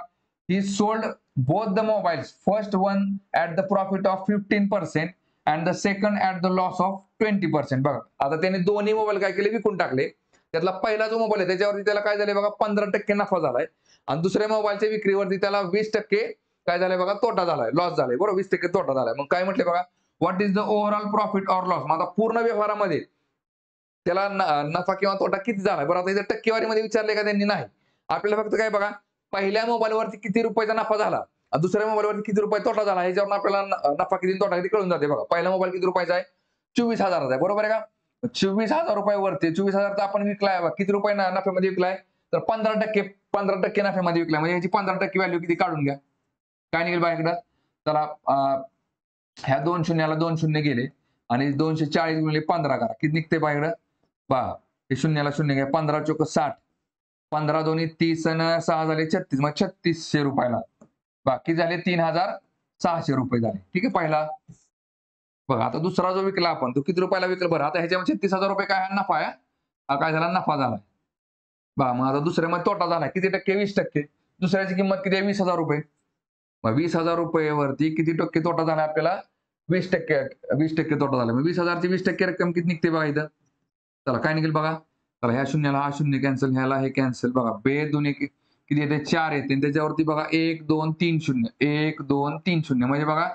A: ही sold both the mobiles. First one at the profit of 15% and the second at the loss of 20%. बघा आता त्याने दोन्ही मोबाईल काय केले विकून टाकले. त्यातला पहिला जो मोबाईल आहे त्याच्यावरती त्याला काय झाले बघा 15% नफा झालाय. आणि दुसऱ्या मोबाईलच्या विक्रीवरती त्याला 20% काय झालंय बघा तोटा झालाय. लॉस झालाय. बरोबर 20% तोटा झालाय. मग काय म्हटले बघा. What is the overall profit or loss. मग आता पूर्ण व्यवहारामध्ये त्याला नफा किंवा तोटा किती झालाय. बरं आता इथे टक्केवारीमध्ये विचारले का त्यांनी नाही. आपल्याला फक्त काय बघा पहिल्या मोबाईलवरती किती रुपयाचा नफा झाला दुसऱ्या मोबाईलवरती किती रुपये तोटा झाला ह्याच्यावर आपल्याला नफा किती तोटा किती कळून जाते. बघा पहिला मोबाईल किती रुपयाचा आहे 24,000 आहे. बरोबर आहे का. 24,000 रुपयावरती 24,000 आपण विकलाय किती रुपये नफ्यामध्ये विकलाय तर 15% नफ्यामध्ये विकलाय. म्हणजे याची 15% व्हॅल्यू किती काढून घ्या. काय निघेल बघा इकडं. चला ह्या 2 शून्याला 2 शून्य गेले आणि 240 गुणिले 15 करा किती निघते बघा इकडं. पहा हे शून्याला शून्य घ्या 15 चोक 60 15 दोन्ही 30 आणि 6 झाले 36 मग 3600 रुपयाला. बाकी झाले 3,600 रुपये झाले. ठीक आहे पहिला. बघा आता दुसरा जो विकला आपण तो किती रुपयाला विकला. बरं आता ह्याच्यामध्ये 36,000 रुपये काय नफा आहे. हा काय झाला नफा झालाय. बघा मग आता दुसऱ्यामध्ये तोटा झालाय किती टक्के 20%. दुसऱ्याची किंमत किती आहे 20,000 रुपये. मग 20,000 रुपयेवरती किती टक्के तोटा झाला आपल्याला 20% तोटा झाला. मग 20,000 ची 20% रक्कम किती निघते बघा इथं. चला काय निघेल बघा. चला ह्या शून्याला हा शून्य कॅन्सल ह्याला हे कॅन्सल. बघा बे दोन्ही किती येते 4 येते. त्याच्यावरती बघा 1 2 3 0 1 2 3 0 म्हणजे बघा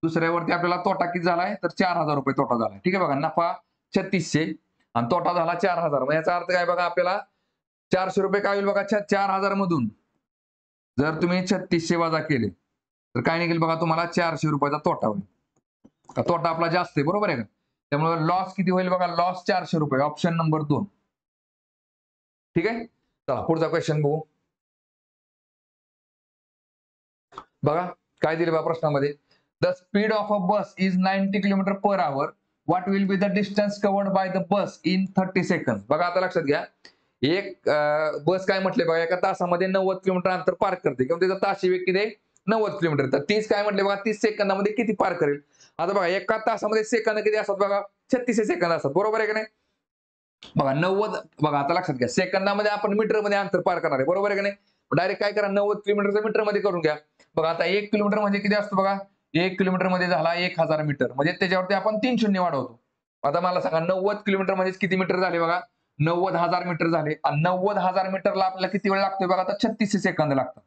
A: दुसऱ्यावरती आपल्याला तोटा किती झालाय तर 4,000 रुपये तोटा झालाय. ठीक आहे बघा नफा 3600 आणि तोटा झाला 4,000. मग याचा अर्थ काय बघा, आपल्याला 400 रुपये काय होईल बघा, 4,000 मधून जर तुम्ही 3600 वजा केले तर काय निघेल बघा, तुम्हाला 400 रुपयाचा तोटा होईल. का तोटा आपला जास्त आहे, बरोबर आहे का? त्यामुळे लॉस किती होईल बघा, लॉस 400 रुपये, ऑप्शन नंबर 2. ठीक आहे. चला पुढचा क्वेश्चन बघू. बघा काय दिले बघा प्रश्नामध्ये, the speed of a bus is 90 kilometre per hour. What will be the distance covered by the bus in 30 second. बघा आता लक्षात घ्या, एक बस काय म्हटले बघा, एका तासामध्ये 90 किलोमीटर अंतर पार करते किंवा त्याचा ताशी वेग किती 90 किलोमीटर. तर 30 काय म्हटले बघा, 30 सेकंदामध्ये किती पार करेल. आता बघा एका तासामध्ये सेकंद किती असतात बघा, 36 सेकंद असतात, बरोबर आहे की नाही. बघा 90, बघा आता लक्षात घ्या, सेकंदामध्ये आपण मीटरमध्ये अंतर पार करणार आहे, बरोबर आहे की नाही. डायरेक्ट काय करा, 90 किलोमीटरचं मीटरमध्ये करून घ्या. बघा आता 1 किलोमीटर म्हणजे किती असतो बघा, 1 किलोमीटर मध्ये झाला 1000 मीटर, म्हणजे त्याच्यावरती आपण 3 शून्य वाढवतो. आता मला सांगा 90 किलोमीटर म्हणजे किती मीटर झाले बघा, 90,000 मीटर झाले. आणि 90,000 मीटरला आपल्याला किती वेळ लागतोय बघा, आता 36 सेकंद लागतात.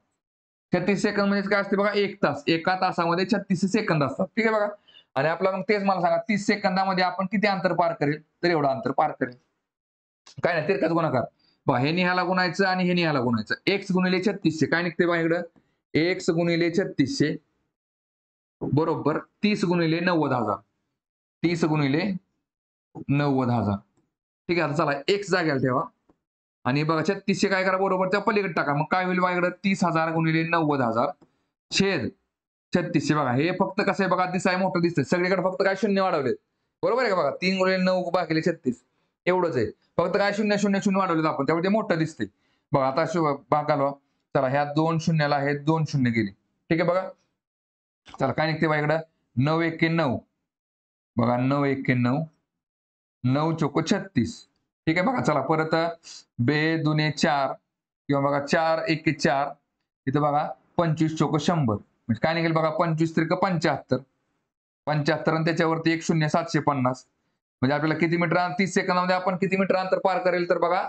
A: 36 सेकंद म्हणजे काय असते बघा, 1 तास. एका तासामध्ये 36 सेकंद असतात, ठीक आहे बघा. आणि आपल्याला मग तेच मला सांगा, 30 सेकंदामध्ये आपण किती अंतर पार करेल, तर एवढं अंतर पार करेल. काय नाही, तिरकाच गुणाकार. बघा हे निहाला गुणायचं आणि हे निहाला गुणायचं. x गुणिले 3600 काय निघते बघा इकडं, x गुणिले 3600 बरोबर 30 गुणिले 90,000. 30 गुणिले 90,000. ठीक आहे. आता चला x जाग्याला ठेवा आणि बघा 3600 काय करा, बरोबर त्या पलीकडे टाका. मग काय होईल बघा इकडं, 30,000 गुणिले 90,000 छेद 3600. बघा हे फक्त कसं आहे बघा, दिसाय मोठं दिसतंय, सगळीकडे फक्त काय शून्य वाढवलेत, बरोबर आहे का. बघा 3 गुणिले 9 भागिले 36 एवढंच आहे, फक्त काय शून्य शून्य शून्य वाढवलेत आपण, त्यामुळे ते मोठं दिसते. बघा आता भाग घालवा. चला ह्या 2 शून्याला हे 2 शून्य गेले, ठीक आहे. बघा चला काय निघते बघा इकडं, 9 एके 9. बघा 9 एके 9, 9 चोको 36. ठीक आहे. बघा चला परत बे दुने 4 किंवा बघा 4 एके 4, इथं बघा 25 चोको 100, म्हणजे काय निघेल बघा, 25 त्रिक 75. 75 आणि त्याच्यावरती 1 शून्य 750. म्हणजे आपल्याला किती मीटर, 30 सेकंदामध्ये आपण किती मीटर अंतर पार करेल, तर बघा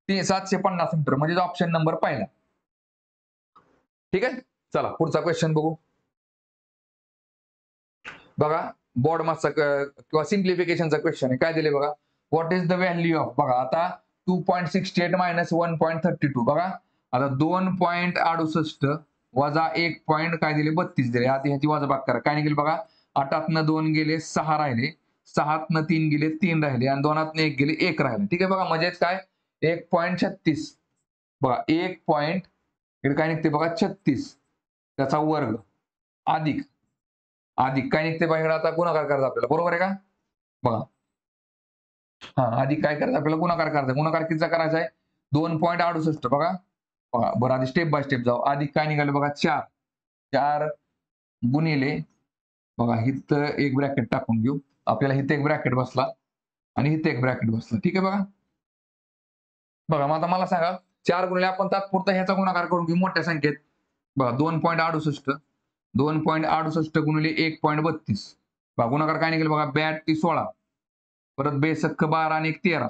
A: 750 मीटर, म्हणजे ऑप्शन नंबर पहिला. ठीक आहे. चला पुढचा क्वेश्चन बघू. बघा बोर्ड मासचा किंवा सिम्प्लिफिकेशनचा क्वेश्चन आहे. काय दिले बघा, what is the value of. बघा आता 2.68 मायनस 1.32. बघा आता 2.68 वजा 1 पॉईंट काय दिले 32 दिले. आता ह्याची वजाबाकी करा. काय निघेल बघा, 8तनं 2 गेले 6 राहिले, 6तनं 3 गेले 3 राहिले आणि 2तनं 1 गेले 1 राहिले. ठीक आहे. बघा म्हणजेच काय 1.36. बघा 1 पॉईंट इकडे काय निघते बघा 36 त्याचा वर्ग अधिक अधिक काय निघते बघा, आता गुणाकार करायचा आपल्याला, बरोबर आहे का. बघा अधिक काय करायचं आपल्याला, गुणाकार करायचा. गुणाकार कितीचा करायचा आहे, 2.68. बघा बघा बरं आधी स्टेप बाय स्टेप जाऊ. अधिक काय निघालं बघा 4 4 गुणिले, बघा इथं एक ब्रॅकेट टाकून घेऊ, आपल्याला इथे एक ब्रॅकेट बसला आणि इथे एक ब्रॅकेट बसला. ठीक आहे. बघा बघा मग आता मला सांगा, 4 गुणिले आपण तात्पुरता ह्याचा गुणाकार करून घेऊ मोठ्या संख्येत. बघा 2.68 2.68 गुणिले 1.32. बघा गुणाकार काय निघेल बघा, 82 16, परत बे सक्क 12 आणि 1 13,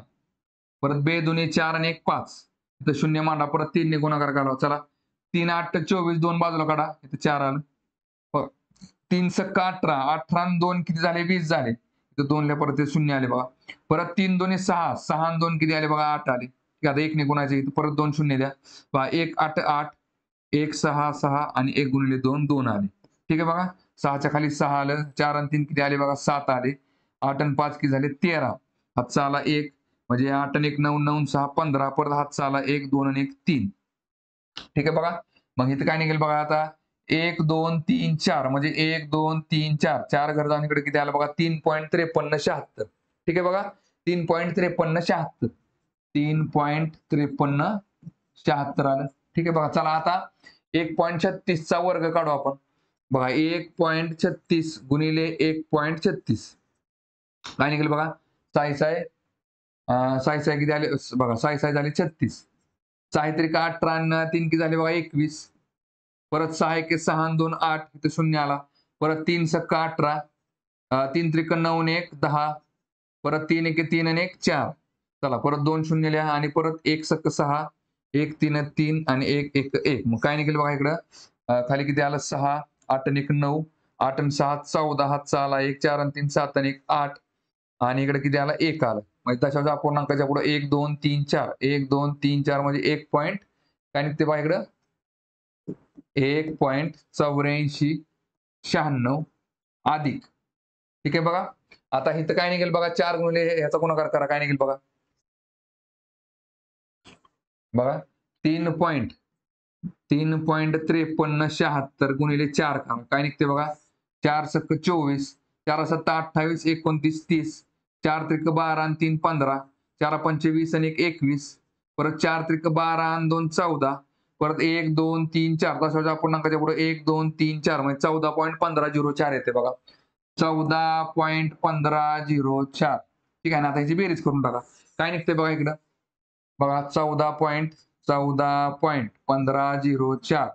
A: परत बे दुने 4 आणि 1 5, इथं शून्य मांडा, परत 3 ने गुणाकार घालावा. चला 3 8 24, 2 बाजूला काढा, इथं 4 आलं. 3 सक्क 18, 18 आणि 2 किती झाले 20 झाले, इथं 2 ला परत 0 आले बघा. परत 3 2 6, 6 आणि 2 किती आले बघा 8 आले. आता 1 ने गुणायचे, इथं परत 2 शून्य द्या बघा, 1 8 8, 1 6 6 आणि 1 गुणिले 2 2 आले. ठीक आहे. बघा 6च्या खाली 6 आलं, 4 आणि 3 किती आले बघा 7 आले, 8 आणि 5 किती झाले 13, हातचा आला 1, म्हणजे 8 आणि 1 9 9 6 15, परत हातचा आला 1 2 आणि 1 3. ठीक आहे. बघा मग इथं काय निघेल बघा, आता 1 2 3 4, म्हणजे 1 2 3 4, 4 घर जाऊन इकडे किती आलं बघा 3.5376. ठीक आहे. बघा 3.5376, 3.5376 आलं. ठीक आहे. बघा चला आता 1.36 चा वर्ग काढू आपण. बघा 1.36 गुणिले 1.36 काय निघेल बघा, 6 6 किती आले बघा, 6 झाले 36, 6 त्रिक 18 आणि 3 किती झाले बघा 21, परत 6 1 6 आणि 2 8, इथे 0 आला, परत 3 सक्क 18, 3 त्रिक 9 आणि 1 10, परत 3 1 3 आणि 1 4. चला परत 2 शून्य लिहा आणि परत 1 सक्क 6, 1 3 3 आणि 1 1 1. मग काय निघेल बघा इकडं, खाली किती आलं 6, 8 आणि 1 9, 8 आणि 6 14, हातचा आला 1 4 आणि 3 7 आणि 1 8, आणि इकडे किती आला 1 आलं. म्हणजे दशांश अपूर्णांकाच्या पुढे 1 2 3 4 1 2 3 4 म्हणजे 1 पॉईंट काय निघते बघा इकडं 1.8496 अधिक ठीक आहे बघा. आता इथं काय निघेल बघा 4 गुणिले ह्याचा गुणाकार करा काय निघेल बघा 3.7376 गुणिले 4 करा काय निघते बघा 4 सक 24 4 सत्ता 28 29 30 4 त्रिक 12 आणि 3 15 4 पंचे 20 आणि 1 21 परत 4 त्रिक 12 आणि 2 14 परत 1 2 3 4 दशांश अपूर्णांकाच्या पुढे 1 2 3 4 म्हणजे 14.1504 येते बघा 14.1504 ठीक आहे ना. आता ह्याची बेरीज करून टाका काय निघते बघा इकडं बघा 14.1504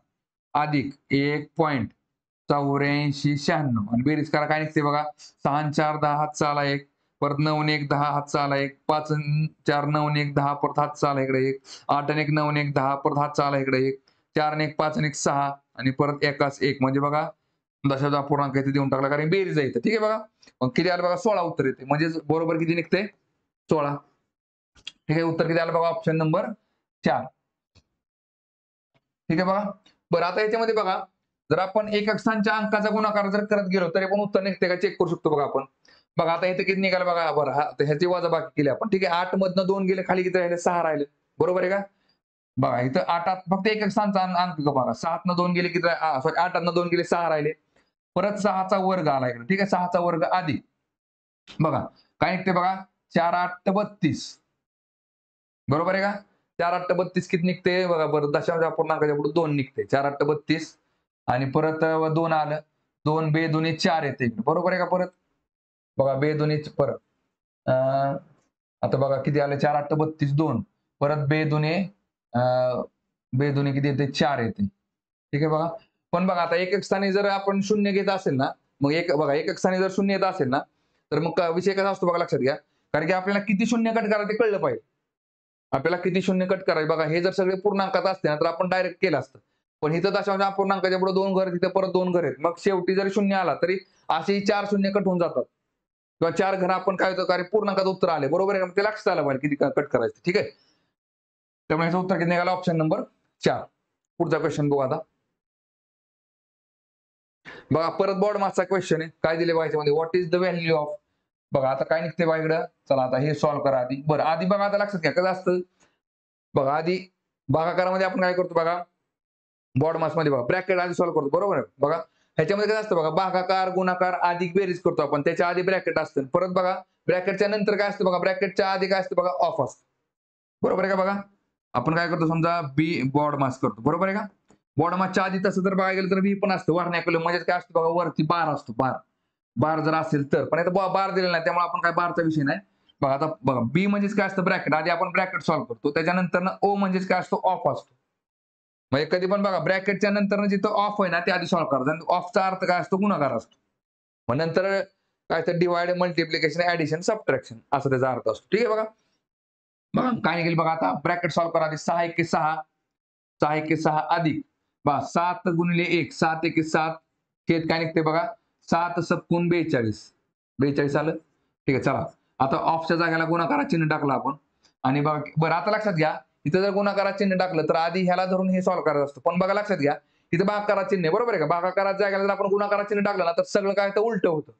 A: अधिक 1.8496 आणि बेरीज करा काय निघते बघा 6 आणि 4 10 हातचा आला 1 परत 9 आणि 1 10 हातचा आला 1 5 आणि 4 9 आणि 1 10 परत हातचा आला इकडे 1 8 आणि 1 9 आणि 1 10 परत हातचा आला इकडे 1 4 आणि 1 5 आणि 1 6 आणि परत एकाच 1 म्हणजे बघा दशांश अपूर्णांक इथे देऊन टाकला कारण बेरीज आहे इथं ठीक आहे बघा. मग किती आलं बघा 16 उत्तर येते म्हणजे बरोबर किती निघते 16 ठीक आहे. उत्तर किती आलं बघा ऑप्शन नंबर 4 ठीक आहे बघा. बरं आता याच्यामध्ये बघा जर आपण एकक स्थानच्या अंकाचा गुणाकार जर करत गेलो तरी पण उत्तर निघते का चेक करू शकतो बघा आपण. बघा आता इथे किती निघालं बघा बरं हा ह्याची वजाबाकी केली आपण ठीक आहे 8 मधनं 2 गेले खाली किती राहिले 6 राहिले बरोबर आहे का. बघा इथं 8 फक्त एकक स्थानचा अंक बघा 7 न 2 गेले किती सॉरी 8 न 2 गेले 6 राहिले परत 6चा वर्ग आला इकडे ठीक आहे 6चा वर्ग अधिक बघा काय निघते बघा 4 8 32 बरोबर आहे का 4 8 32 किती निघते बघा बरं दशांश अपूर्णांकाच्या पुढे 2 निघते 4 8 32 आणि परत 2 आलं 2 बे 2 4 येते बरोबर आहे का परत बघा बे 2 परत आता बघा किती आलं 4 8 32 2 परत बे 2 बे 2 किती येते 4 येते ठीक आहे बघा. पण बघा आता एकक स्थानी जर आपण शून्य घेत असेल ना मग एक बघा एकक स्थानी जर शून्य येत असेल ना तर मग विषय कसा असतो बघा लक्षात घ्या कारण की आपल्याला किती शून्य कट करायचं ते कळलं पाहिजे. आपल्याला किती शून्य कट करायचे बघा हे जर सगळे पूर्णांकात असते ना तर आपण डायरेक्ट केलं असतं पण इथं दशांश अपूर्णांकाच्या पुढे 2 घर तिथे परत 2 घर आहेत मग शेवटी जरी शून्य आला तरी असेही 4 शून्य कट होऊन जातात किंवा 4 घर आपण काय होतं कारण पूर्णांकात उत्तर आले बरोबर आहे ते लक्षात आलं पाहिजे किती कट करायचं ठीक आहे. त्यामुळे याचं उत्तर किती निघालं ऑप्शन नंबर 4. पुढचा क्वेश्चन बघू आता बघा परत बोर्ड मागचा क्वेश्चन आहे काय दिले बघा याच्यामध्ये what is the value of बघा आता काय निघते बघा इकडं चला आता हे सॉल्व्ह करा आधी बरं आधी बघा आता लक्षात घ्या कसं असतं बघा आधी भागाकारामध्ये आपण काय करतो बघा बोर्ड मास मध्ये बघा ब्रॅकेट आधी सॉल्व्ह करतो बरोबर आहे बघा ह्याच्यामध्ये काय असतं बघा भागाकार गुणाकार अधिक बेरीज करतो आपण त्याच्या आधी ब्रॅकेट असतं परत बघा ब्रॅकेटच्या नंतर काय असतं बघा ब्रॅकेटच्या आधी काय असतं बघा ऑफ असतं बरोबर आहे का बघा आपण काय करतो समजा बी बोर्ड मास करतो बरोबर आहे का बोर्ड मासच्या आधी तसं जर बघायला गेलं तर बी पण असतं वर्णॅक्युलर म्हणजे काय असतं बघा वरती बार असतो बार जर असेल तर पण आता बार दिलेला नाही त्यामुळे आपण काय बारचा विषय नाही बघा आता बघा बी म्हणजेच काय असतं ब्रॅकेट आधी आपण ब्रॅकेट सॉल्व्ह करतो त्याच्यानंतर ओ म्हणजेच काय असतो ऑफ असतो म्हणजे कधी पण बघा ब्रॅकेटच्या नंतर जिथं ऑफ आहे ना ते आधी सॉल्व्ह करायचं आणि ऑफचा अर्थ काय असतो गुणाकार असतो मग नंतर काय तर डिवाइड मल्टिप्लिकेशन ऍडिशन सबट्रॅक्शन असं त्याचा अर्थ असतो ठीक आहे बघा काय निघेल बघा आता ब्रॅकेट सॉल्व्ह करा आधी 6 1 6 6 1 6 अधिक 7 गुणिले 1 7 1 7 छेद काय निघते बघा 7 सपकून 42 आलं ठीक आहे चला आता ऑफच्या जागेला गुणाकारा चिन्ह टाकलं आपण आणि बघा बरं आता लक्षात घ्या इथं जर गुणाकारा चिन्ह टाकलं तर आधी ह्याला धरून हे सॉल्व्ह करायचं असतं पण बघा लक्षात घ्या इथं भागाकारा चिन्ह आहे बरोबर आहे का भागाकाराच्या जागेला जर आपण गुणाकारा चिन्ह टाकलं ना तर सगळं काय तर उलट होतं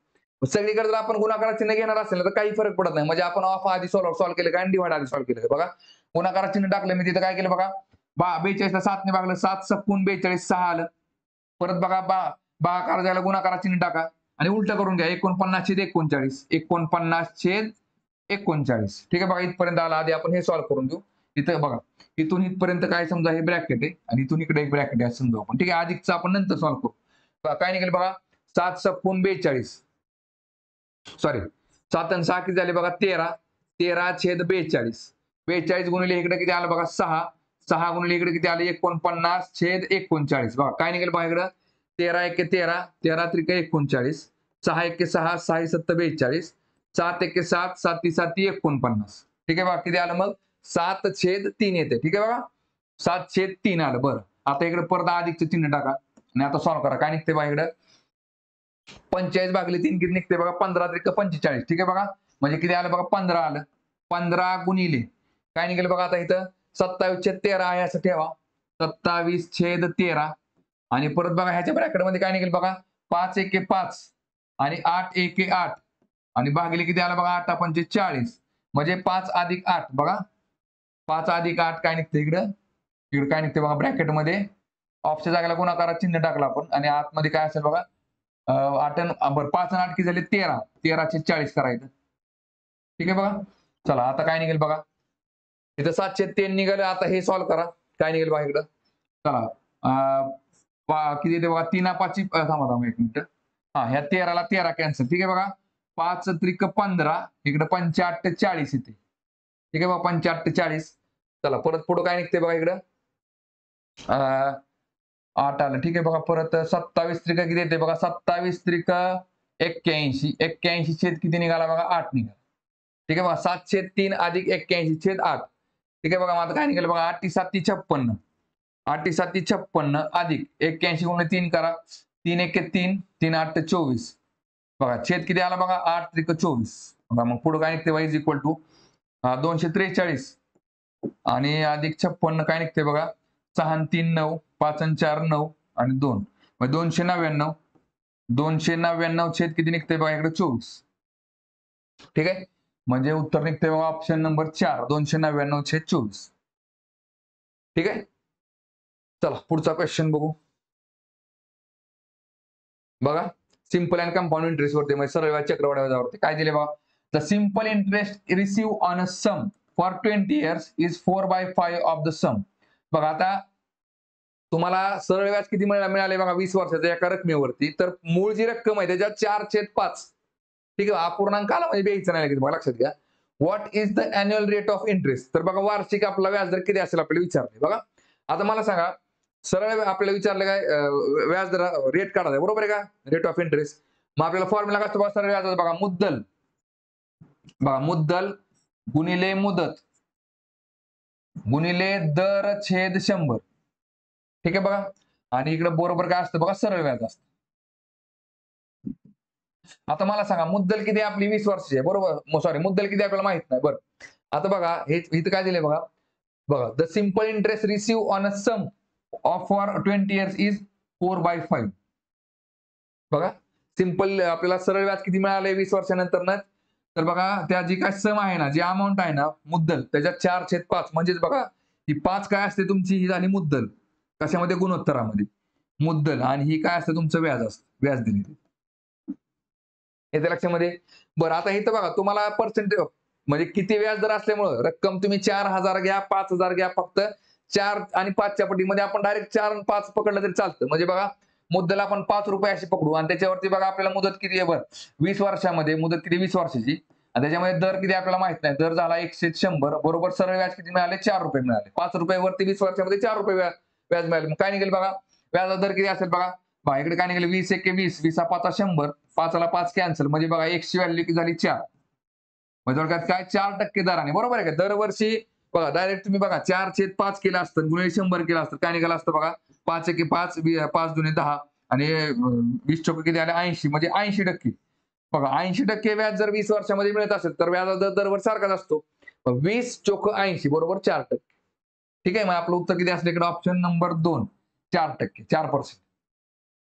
A: सगळीकडे जर आपण गुणाकारा चिन्ह घेणार असेल ना तर काही फरक पडत नाही म्हणजे आपण ऑफ आधी सॉल्व्ह केलं काय आणि डिवाइड आधी सॉल्व्ह केलं बघा गुणाकारा चिन्ह टाकलं मी तिथं काय केलं बघा 42 ला 7 ने भागलं 7 सपकून 42 6 आलं परत बघा भागाकार जायला गुणाकारा चिन्ह टाका आणि उलट करून घ्या 49 छेद 39 49 छेद 39 ठीक आहे बघा इथपर्यंत आला आधी आपण हे सॉल्व्ह करून घेऊ इथं बघा इथून इथपर्यंत काय समजा हे ब्रॅकेट आहे आणि इथून इकडे एक ब्रॅकेट आहे समजा आपण ठीक आहे अधिकचं आपण नंतर सॉल्व्ह करू काय निघेल बघा 7 सपकून 42 सॉरी 7 आणि 6 किती झाले बघा 13 छेद 42 गुणिले इकडे किती आलं बघा 6 गुणिले इकडे किती आले 49 छेद 39 बघा काय निघेल बघा इकडं 13 1 13 13 त्रिक 39 6 1 6 6 7 42 7 1 7 7 7 49 ठीक आहे बघा किती आलं मग 7 छेद 3 येते ठीक आहे बघा 7 छेद 3 आलं बरं आता इकडे परत अधिकचं चिन्ह टाका आणि आता सॉल्व्ह करा काय निघते बघा इकडे 45 भागले 3 किती निघते बघा 15 त्रिक 45 ठीक आहे बघा म्हणजे किती आलं बघा 15 आलं 15 गुणिले काय निघेल बघा आता इथं 27/13 आहे असं ठेवा. 27/13 आणि परत बघा ह्याच्या ब्रॅकेटमध्ये काय निघेल बघा 5 एके 5 आणि 8 एके 8 आणि भागिले किती आला बघा 8 पंचे 40 म्हणजे 5 अधिक 8 बघा 5 अधिक 8 काय निघते इकडं इकडे काय निघते बघा ब्रॅकेटमध्ये ऑफच्या जागेला गुणाकारात चिन्ह टाकलं आपण आणि आतमध्ये काय असेल बघा 8 बरं 5 आणि 8 किती झाले 13 13 चे 40 करायचं. ठीक आहे बघा. चला आता काय निघेल बघा इथं 703 निघालं. आता हे सॉल्व्ह करा काय निघेल बघा इकडं. चला किती येते बघा 3 5 थांबा एक मिनिट. हा ह्या 13ला 13 कॅन्सल. ठीक आहे बघा 5 त्रिक 15 इकडे 5 40 येते. ठीक आहे बघा 5 40. चला परत पुढे काय निघते बघा इकडं 8 आलं. ठीक आहे बघा परत 27 त्रिक किती येते बघा 27 त्रिक 81 81 छेद किती निघाला बघा 8 निघाला. ठीक आहे बघा 7/3 अधिक 81/8. ठीक आहे बघा माझं काय निघालं बघा 8 7 56 8 7 56 अधिक 81 गुणिले 3 करा 3 1 3 3 8 24 बघा छेद किती आला बघा 8 त्रिक 24 बघा मग पुढे काय निघते बघा इज इक्वल टू 243 आणि अधिक 56 काय निघते बघा 6 आणि 3 9 5 आणि 4 9 आणि 2 मग 299 299 छेद किती निघते बघा इकडे 24. ठीक आहे म्हणजे उत्तर निघते बघा ऑप्शन नंबर 4 299/24. ठीक आहे. चला पुढचा क्वेश्चन बघू. बघा सिंपल अँड कंपाऊंड इंटरेस्ट वरती म्हणजे सरळ व्याज चक्रवाढ व्याजावरती काय दिले बघा the simple interest receive on a sum for 20 years is 4/5 of the sum. बघा आता तुम्हाला सरळ व्याज किती मिळाले बघा 20 वर्षाच्या एका रकमेवरती तर मूळ जी रक्कम आहे त्याच्या 4/5. ठीक आहे अपूर्णांक आला म्हणजे द्यायचं नाही बघा लक्षात घ्या. What is the annual rate of interest तर बघा वार्षिक आपला व्याजदर किती असेल आपल्याला विचारले बघा. आता मला सांगा सरळ आपल्याला विचारलं काय व्याजदर रेट काढायचा बरोबर आहे का रेट ऑफ इंटरेस्ट. मग आपल्याला फॉर्म्युला काय असतो बघा सरळ व्याजाचा बघा मुद्दल गुणिले मुदत गुणिले दर छेद 100. ठीक आहे बघा आणि इकडे बरोबर काय असतं बघा सरळ व्याज असतं. आता मला सांगा मुद्दल किती आपली 20 वर्षाची आहे बरोबर सॉरी मुद्दल किती आपल्याला माहित नाही बरं. आता बघा हे इथं काय दिले बघा the simple interest receive on a sum of for 20 years is 4/5. बघा सिंपल आपल्याला सरळ व्याज किती मिळाले 20 वर्षानंतर ना तर बघा त्या जी काय सम आहे ना जी अमाऊंट आहे ना मुद्दल त्याच्यात 4/5 म्हणजेच बघा ही 5 काय असते तुमची ही झाली मुद्दल कशामध्ये गुणोत्तरामध्ये मुद्दल आणि ही काय असते तुमचं व्याज असतं व्याज दिले येते लक्षामध्ये. बरं आता इथं बघा तुम्हाला पर्सेंटेज म्हणजे किती व्याज दर असल्यामुळं रक्कम तुम्ही 4,000 घ्या 5,000 घ्या फक्त 4 आणि 5च्या पटीमध्ये आपण डायरेक्ट 4 आणि 5 पकडलं तरी चालतं. म्हणजे बघा मुद्दल आपण 5 रुपये अशी पकडू आणि त्याच्यावरती बघा आपल्याला मुदत किती आहे बरं 20 वर्षामध्ये मुदत किती 20 वर्षाची आणि त्याच्यामध्ये दर किती आपल्याला माहित नाही दर झाला 100 बरोबर सरळ व्याज किती मिळाले 4 रुपये मिळाले 5 रुपयावरती 20 वर्षामध्ये 4 रुपये व्याज मिळाले. मग काय निघेल बघा व्याजाचा दर किती असेल बघा इकडे काय निघेल 20 एके 20 20 5 100 5ला 5 कॅन्सल म्हणजे बघा 100 व्हॅल्यू किती झाली 4 म्हणजे काय 4% दराने बरोबर आहे का दरवर्षी बघा डायरेक्ट तुम्ही बघा 4/5 केलं असतं गुणिले 100 केलं असतं काय निघालं असतं बघा 5 एके 5 5 दुने 10 आणि 20 चौक किती आले 80 म्हणजे 80% बघा 80% व्याज जर 20 वर्षामध्ये मिळत असेल तर व्याजाचा दर दरवर्षी सारखाच असतो 20 चोक 80 बरोबर 4%. ठीक आहे मग आपलं उत्तर किती असलं इकडे ऑप्शन नंबर 2 4% 4%.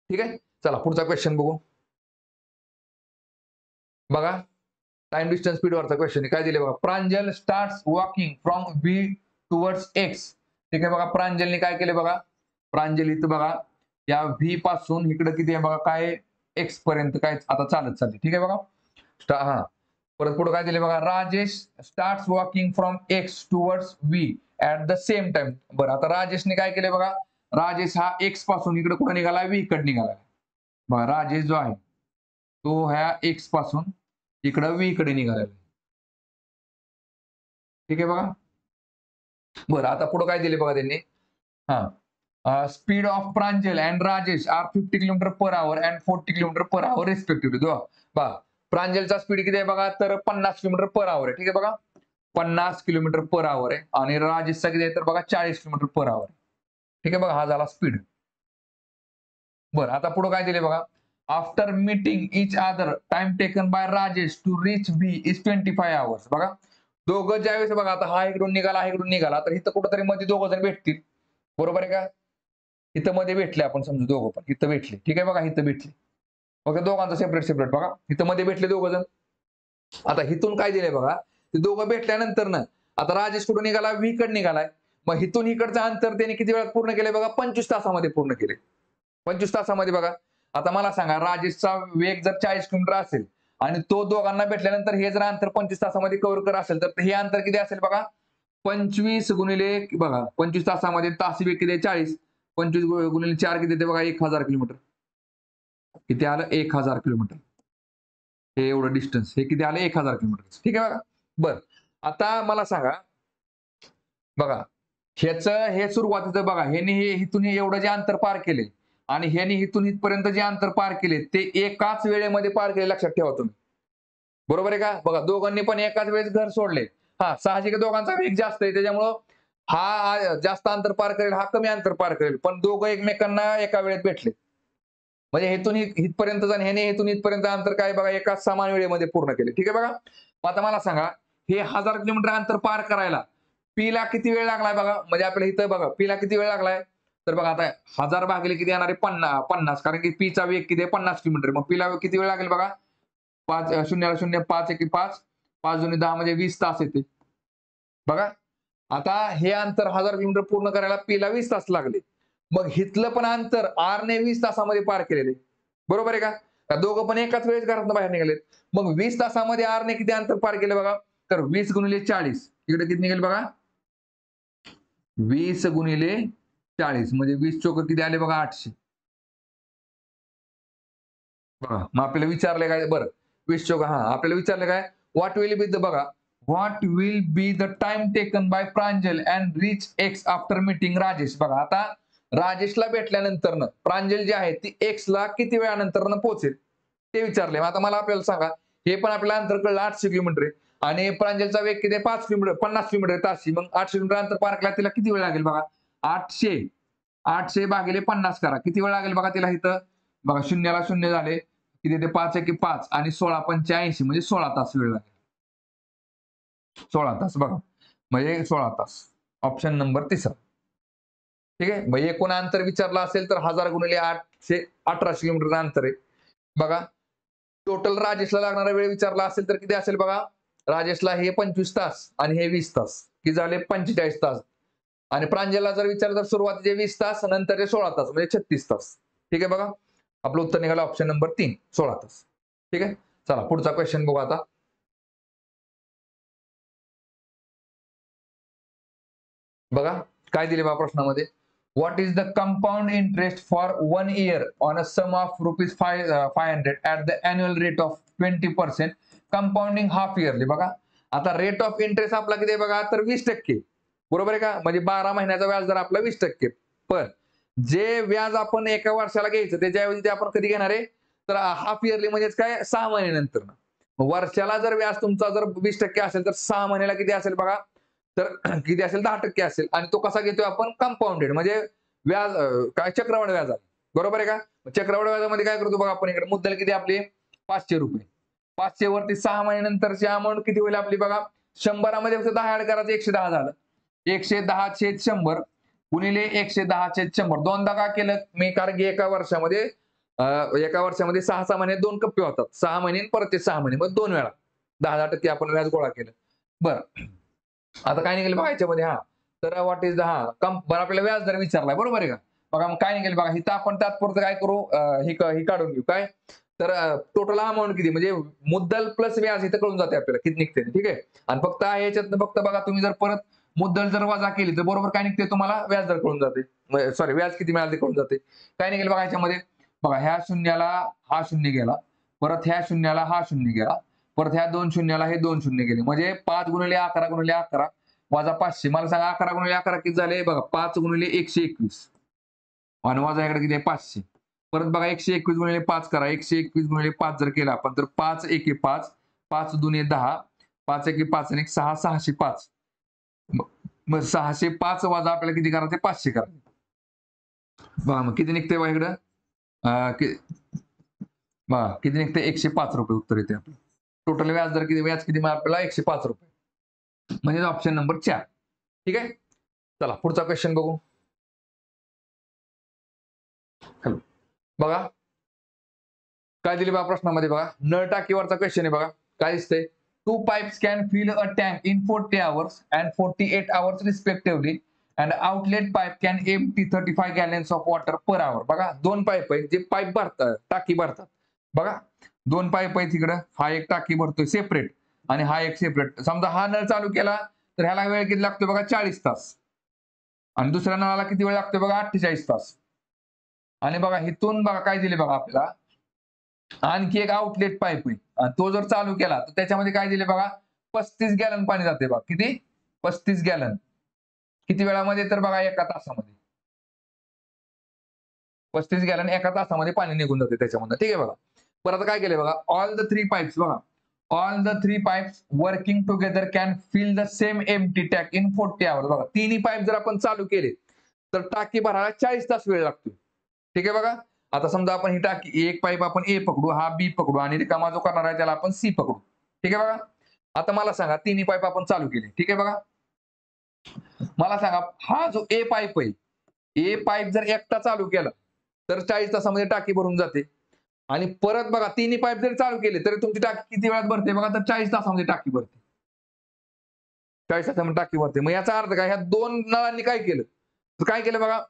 A: ठीक आहे चला पुढचा क्वेश्चन बघू. बघा टाइम डिस्टन्स स्पीड वरचा क्वेश्चन काय दिले बघा Pranjal starts walking from V towards X. ठीक आहे बघा प्रांजलने काय केले बघा प्रांजल इथं बघा या व्ही पासून इकडे किती आहे बघा काय एक्स पर्यंत काय आता चालत चालली. ठीक आहे बघा हा परत पुढे काय दिले बघा Rajesh starts walking from x towards V at the same time. बरं आता राजेशने काय केले बघा राजेश हा एक्स पासून इकडे कुठे निघाला व्ही कडे निघाला. बघा राजेश जो आहे तो ह्या एक्स पासून इकडे व्ही कडे निघाला. ठीक आहे बघा बरं आता पुढे काय दिले बघा त्यांनी हा speed of Pranjal and Rajesh are 50 km/h and 40 km/h respectively. बघा प्रांजलचा स्पीड किती आहे बघा तर 50 km/h आहे. ठीक आहे बघा 50 km/h आहे आणि राजेशचा किती आहे तर बघा 40 km/h आहे. ठीक आहे बघा हा झाला स्पीड. बरं आता पुढे काय दिले बघा after meeting each other time taken by Rajesh to reach V is 25 hours. बघा दोघं ज्यावेळेस बघा आता हा इकडून निघाला हा इकडून निघाला तर इथं कुठंतरी मध्ये दोघं जण भेटतील. बरोबर आहे का? इथं मध्ये भेटले आपण समजू दोघं पण इथं भेटले. ठीक आहे बघा इथं भेटले. फक्त दोघांचं सेपरेट सेपरेट बघा. इथं मध्ये भेटले दोघं जण. आता इथून काय दिलंय बघा. ते दोघं भेटल्यानंतर ना आता राजेश कुठून निघाला व्ही कडे निघालाय. मग इथून इकडचं अंतर त्याने किती वेळात पूर्ण केलंय बघा 25 तासामध्ये पूर्ण केले. 25 तासामध्ये बघा. आता मला सांगा राजेशचा वेग जर 40 किलोमीटर असेल आणि तो दोघांना भेटल्यानंतर हे जर अंतर 25 तासामध्ये कव्हर कर असेल तर हे अंतर किती असेल बघा 25 गुणिले बघा 25 तासामध्ये तास वेग किती 40 25 गुणिले 4 किती ते बघा 1000 किलोमीटर. किती आलं 1000 किलोमीटर. हे एवढं डिस्टन्स हे किती आलं 1000 किलोमीटर. ठीक आहे बघा. बरं आता मला सांगा बघा ह्याचं हे सुरुवातीचं बघा ह्याने हे इथून एवढं जे अंतर पार केले आणि ह्याने इथून इथपर्यंत जे अंतर पार केले ते एकाच वेळेमध्ये पार केले लक्षात ठेवा तुम्ही. बरोबर आहे का? बघा दोघांनी पण एकाच वेळेस घर सोडले. हा साहजिक दोघांचा वेग जास्त आहे त्याच्यामुळं हा जास्त अंतर पार करेल हा कमी अंतर पार करेल पण दोघं एकमेकांना एका वेळेत भेटले. म्हणजे हेतून इथपर्यंत आणि ह्याने हेतून इथपर्यंत अंतर काय बघा एकाच समान वेळेमध्ये पूर्ण केले. ठीक आहे बघा. आता मला सांगा हे 1000 किलोमीटर अंतर पार करायला पीला किती वेळ लागलाय बघा म्हणजे आपल्याला इथं बघा पीला किती वेळ लागलाय तर बघा आता 1000 भागिले किती येणार आहे 50 कारण की पीचा वेग किती आहे 50 किलोमीटर मग पीला किती वेळ लागेल बघा 5 0 0 5 1 5 5 2 10 म्हणजे 20 तास येते. बघा आता हे अंतर 1000 किलोमीटर पूर्ण करायला पीला 20 तास लागले. मग हिथलं पण अंतर आर ने 20 तासामध्ये पार केलेले. बरोबर आहे का? का दोघं पण एकाच वेळेस घरातून बाहेर निघालेत. मग 20 तासामध्ये आर ने किती अंतर पार केलं बघा तर 20 गुणिले 40 इकडे किती निघेल बघा 20 गुणिले 40 म्हणजे 20 चोक किती आले बघा 800. बघा मग आपल्याला विचारले काय बरं 20 चोक हा आपल्याला विचारले काय व्हॉट विल बी द बघा what will be the time taken bye Pranjal and rich x after meeting Rajesh. बघा आता राजेशला भेटल्यानंतर प्रांजल जी आहे ती एक्स ला किती वेळानंतर पोहोचेल ते विचारले. आता मला आपल्याला सांगा हे पण आपल्याला अंतर कळलं 800 किलोमीटर आहे आणि प्रांजलचा वेग किती आहे 5 किलोमीटर 50 किलोमीटर तासी मग 800 किलोमीटर अंतर पार केला तिला किती वेळ लागेल बघा 800 भागिले 50 करा किती वेळ लागेल बघा तिला इथं बघा शून्याला शून्य झाले किती ते 5 1 5 आणि 16 85 म्हणजे 16 तास वेळ लागेल. 16 तास बघा म्हणजे 16 तास ऑप्शन नंबर 3. ठीक आहे मग एकूण अंतर विचारलं असेल तर 1000 गुणिले 800 1800 किलोमीटर अंतर आहे. बघा टोटल राजेशला लागणारा वेळ विचारला असेल तर किती असेल बघा राजेशला हे 25 तास आणि हे 20 तास किती झाले 45 तास आणि प्रांजलला जर विचारलं तर सुरुवातीचे 20 तास नंतरचे 16 तास म्हणजे 36 तास. ठीक आहे बघा आपलं उत्तर निघालं ऑप्शन नंबर 3 16 तास. ठीक आहे चला पुढचा क्वेश्चन बघू आता. बघा काय दिले बा प्रश्नामध्ये what is the compound interest for 1 year on a sum of ₹500 at the annual rate of 20% compounding half yearly. बघा आता रेट ऑफ इंटरेस्ट आपला किती आहे बघा तर 20%. बरोबर आहे का म्हणजे 12 महिन्याचा व्याज दर आपला 20%. पण जे व्याज आपण एका वर्षाला घ्यायचं त्याच्याऐवजी ते आपण कधी घेणार आहे तर हाफ इयरली म्हणजेच काय 6 महिन्यानंतर. वर्षाला जर व्याज तुमचा जर 20% असेल तर 6 महिन्याला किती असेल बघा तर किती असेल 10% असेल आणि तो कसा घेतोय आपण कंपाऊंडेड म्हणजे व्याज काय चक्रवाढ व्याज आहे. बरोबर आहे का? चक्रवाढ व्याजामध्ये काय करतो बघा आपण इकडे मुद्दल किती आपली 500 रुपये 500 वरती 6 महिन्यानंतरची अमाऊंट किती होईल आपली बघा 100 मध्ये फक्त 10 ऍड करायचं 110 झालं 110/100 गुणिले 110/100 दोनदा का केलं मी कारण की एका वर्षामध्ये 6 महिने 2 कप्पे होतात 6 महिने परत ते 6 महिने मग 2 वेळा 10% आपण व्याज गोळा केलं. बरं आता काय निघेल बघा याच्यामध्ये हा तर व्हॉट इज द बरं आपल्याला व्याज दर विचारलाय बरोबर आहे का बघा मग काय निघेल बघा इथं आपण तात्पुरतं काय करू ही काढून घेऊ काय तर टोटल अमाऊंट किती म्हणजे मुद्दल प्लस व्याज इथं कळून जाते आपल्याला किती निघते. ठीक आहे आणि फक्त याच्यात फक्त बघा तुम्ही जर परत मुद्दल जर वजा केली तर बरोबर काय निघते तुम्हाला व्याज दर कळून जाते सॉरी व्याज किती मिळाले ते कळून जाते. काय निघेल बघा याच्यामध्ये बघा ह्या शून्याला हा शून्य गेला परत ह्या शून्याला हा शून्य गेला परत ह्या 2 शून्याला हे 2 शून्य गेले म्हणजे 5 गुणिले 11 गुणिले 11 वजा 500 मला सांगा 11 गुणिले 11 किती झाले बघा 5 गुणिले 121 आणि वजा इकडे किती आहे 500 परत बघा 121 गुणिले 5 करा 121 गुणिले 5 जर केला आपण तर 5 1 5 5 2 10 5 1 5 आणि 6 605 मग 605 वजा आपल्याला किती करायचे 500 करायचे. बघा मग किती निघते बघा इकडं बघा किती निघते 105 रुपये उत्तर येते आपलं. टोटल व्याज दर किती व्याज किती आपल्याला 105 रुपये. म्हणजे ऑप्शन नंबर 4. ठीक आहे. चला पुढचा क्वेश्चन बघू. बघा काय दिले बघा प्रश्नामध्ये, बघा नळ टाकीवरचा क्वेश्चन आहे. बघा काय दिसतंय, 2 pipes can fill a tank in 40 hours and 48 hours respectively and outlet pipe can empty 35 gallons of water per hour. बघा 2 पाईप आहेत जे पाईप भरतात, टाकी भरतात. बघा 2 पाईप आहेत तिकडं, हा एक टाकी भरतोय सेपरेट आणि हा एक सेपरेट. समजा हा नळ चालू केला तर ह्याला वेळ किती लागतो बघा 40 तास आणि दुसऱ्या नळाला किती वेळ लागतो बघा 48 तास. आणि बघा इथून बघा काय दिले बघा आपल्याला, आणखी एक आउटलेट पाईप आहे आणि तो जर चालू केला तर त्याच्यामध्ये काय दिले बघा 35 गॅलन पाणी जाते बघा. किती? 35 गॅलन. किती वेळामध्ये तर बघा एका तासामध्ये. 35 गॅलन एका तासामध्ये पाणी निघून जाते त्याच्यामध्ये. ठीक आहे बघा. परत काय केलंय बघा, ऑल द 3 पाईप्स बघा, all the 3 pipes working together can fill the same empty tank in 40 hours. बघा तिन्ही पाईप जर आपण चालू केले तर टाकी भरायला 40 तास वेळ लागतो. ठीक आहे बघा. आता समजा आपण ही टाकी एक पाईप आपण ए पकडू, हा बी पकडू आणि रिकामा जो करणार आहे त्याला आपण सी पकडू. ठीक आहे बघा. आता मला सांगा तिन्ही पाईप आपण चालू केले. ठीक आहे बघा. मला सांगा हा जो ए पाईप आहे, ए पाईप जर एकटा चालू केला तर 40 तासामध्ये टाकी भरून जाते. आणि परत बघा तिन्ही पाईप जरी चालू केले तरी तुमची टाकी किती वेळात भरते बघा, तर 40 तासामध्ये टाकी भरते. 40 तासामध्ये टाकी भरते. मग याचा अर्थ काय, ह्या 2 नळांनी काय केलं, तर काय केलं बघा.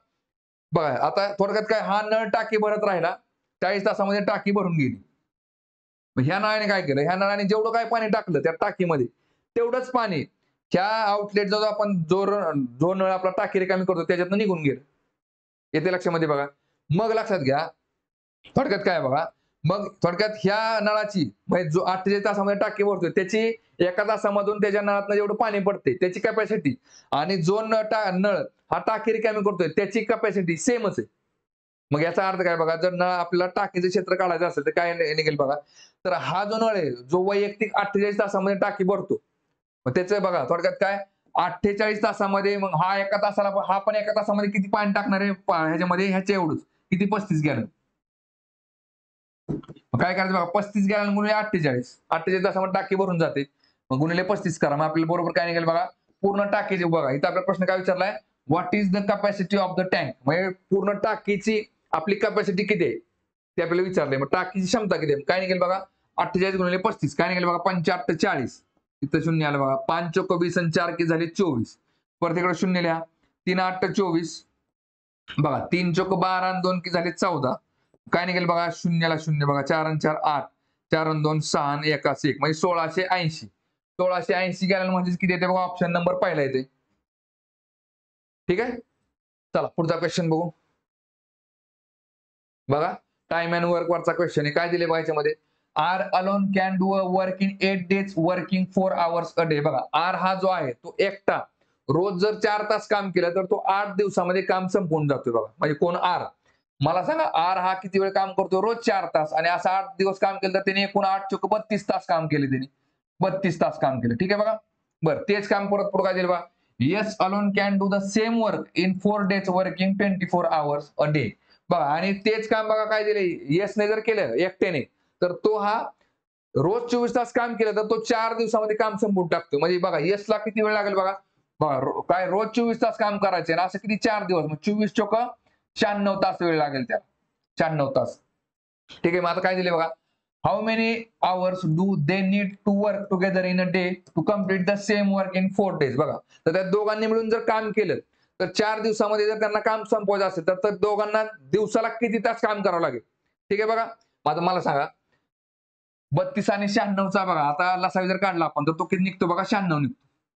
A: बघा आता थोडक्यात काय, हा नळ टाकी भरत राहिला, 40 तासामध्ये टाकी भरून गेली. मग ह्या नळाने काय केलं, ह्या नळाने जेवढं काय पाणी टाकलं त्या टाकीमध्ये तेवढंच पाणी ह्या आउटलेट जो आपण जो नळ आपला टाकी रिकामी करतो त्याच्यातनं निघून गेलं. येते लक्षामध्ये बघा. मग लक्षात घ्या थोडक्यात काय बघा, मग थोडक्यात ह्या नळाची म्हणजे जो 48 तासामध्ये टाकी भरतोय त्याची एका तासामधून त्याच्या नळातनं जेवढं पाणी पडते त्याची कॅपॅसिटी आणि जो नळ हा टाकी रिकामी करतोय त्याची कॅपॅसिटी सेमच आहे. मग याचा अर्थ काय बघा, जर नळ आपल्याला टाकीचं क्षेत्र काढायचं असेल तर काय निघेल बघा, तर हा जो नळ आहे जो वैयक्तिक 48 तासामध्ये टाकी भरतो, मग त्याचं बघा थोडक्यात काय 48 तासामध्ये, मग हा एका तासाला हा पण एका तासामध्ये किती पाणी टाकणार आहे ह्याच्यामध्ये, ह्याच्या एवढंच किती 35 गॅलन. मग काय करायचं बघा, 35 गॅलन गुणिले 48 तासामध्ये टाकी भरून जाते. मग गुणिले 35 करा, मग आपल्याला बरोबर काय निघेल बघा, पूर्ण टाकीची बघा इथं आपला प्रश्न काय विचारलाय, what is the capacity of the tank, म्हणजे पूर्ण टाकीची आपली कॅपॅसिटी किती आहे ते आपल्याला विचारलंय. मग टाकीची क्षमता किती आहे, काय निघेल बघा 48 गुणिले 35 काय निघेल बघा 85 40. इथं शून्य आलं बघा, 5 चोक 20 आणि 4 की झाले 24. परत इकडे शून्य लिहा, 3 8 24 बघा, 3 चोक 12 आणि 2 की झाले 14. काय निघेल बघा, शून्याला शून्य बघा, 4 आणि 4 8, 4 आणि 2 6 आणि 1 1 म्हणजे 1680. 1680 गॅलन म्हणजे किती येते बघा, ऑप्शन नंबर पहिला येते. ठीक आहे. चला पुढचा क्वेश्चन बघू. बघा टाइम अँड वर्क वरचा क्वेश्चन आहे. काय दिले बघा याच्यामध्ये, R alone can do a work in 8 days working 4 hours a day. बघा आर हा जो आहे तो एकटा रोज जर 4 तास काम केलं तर तो 8 दिवसामध्ये काम संपवून जातोय बघा. म्हणजे कोण आर, मला सांगा आर हा किती वेळ काम करतो, रोज 4 तास आणि असं 8 दिवस काम केलं तर त्याने एकूण 8 चोक 32 तास काम केले, त्यांनी 32 तास काम केलं. ठीक आहे बघा. बरं तेच काम परत पुढे काय दिलं बघा, yes alone can do the same work in 4 days working 24 hours a day. बघा आणि तेच काम बघा काय दिले, येसने जर केलं एकट्याने तर तो हा रोज 24 तास काम केलं तर तो 4 दिवसामध्ये काम संपवून टाकतो. म्हणजे बघा येसला किती वेळ लागेल बघा, बघा काय रोज 24 तास काम करायचे ना, असं किती 4 दिवस, मग 24 चोक 96 तास वेळ लागेल त्याला, 96 तास. ठीक आहे. मग आता काय दिले बघा, how many hours do they need to work together in a day to complete the same work in 4 days. बघा तर त्या दोघांनी मिळून जर काम केलं तर 4 दिवसामध्ये जर त्यांना काम संपवायचं असेल तर दोघांना दिवसाला किती तास काम करावं लागेल. ठीक आहे बघा. आता मला सांगा 32 आणि 96चा बघा आता लसावी जर काढला आपण तर तो किती निघतो बघा, 96 निघतो.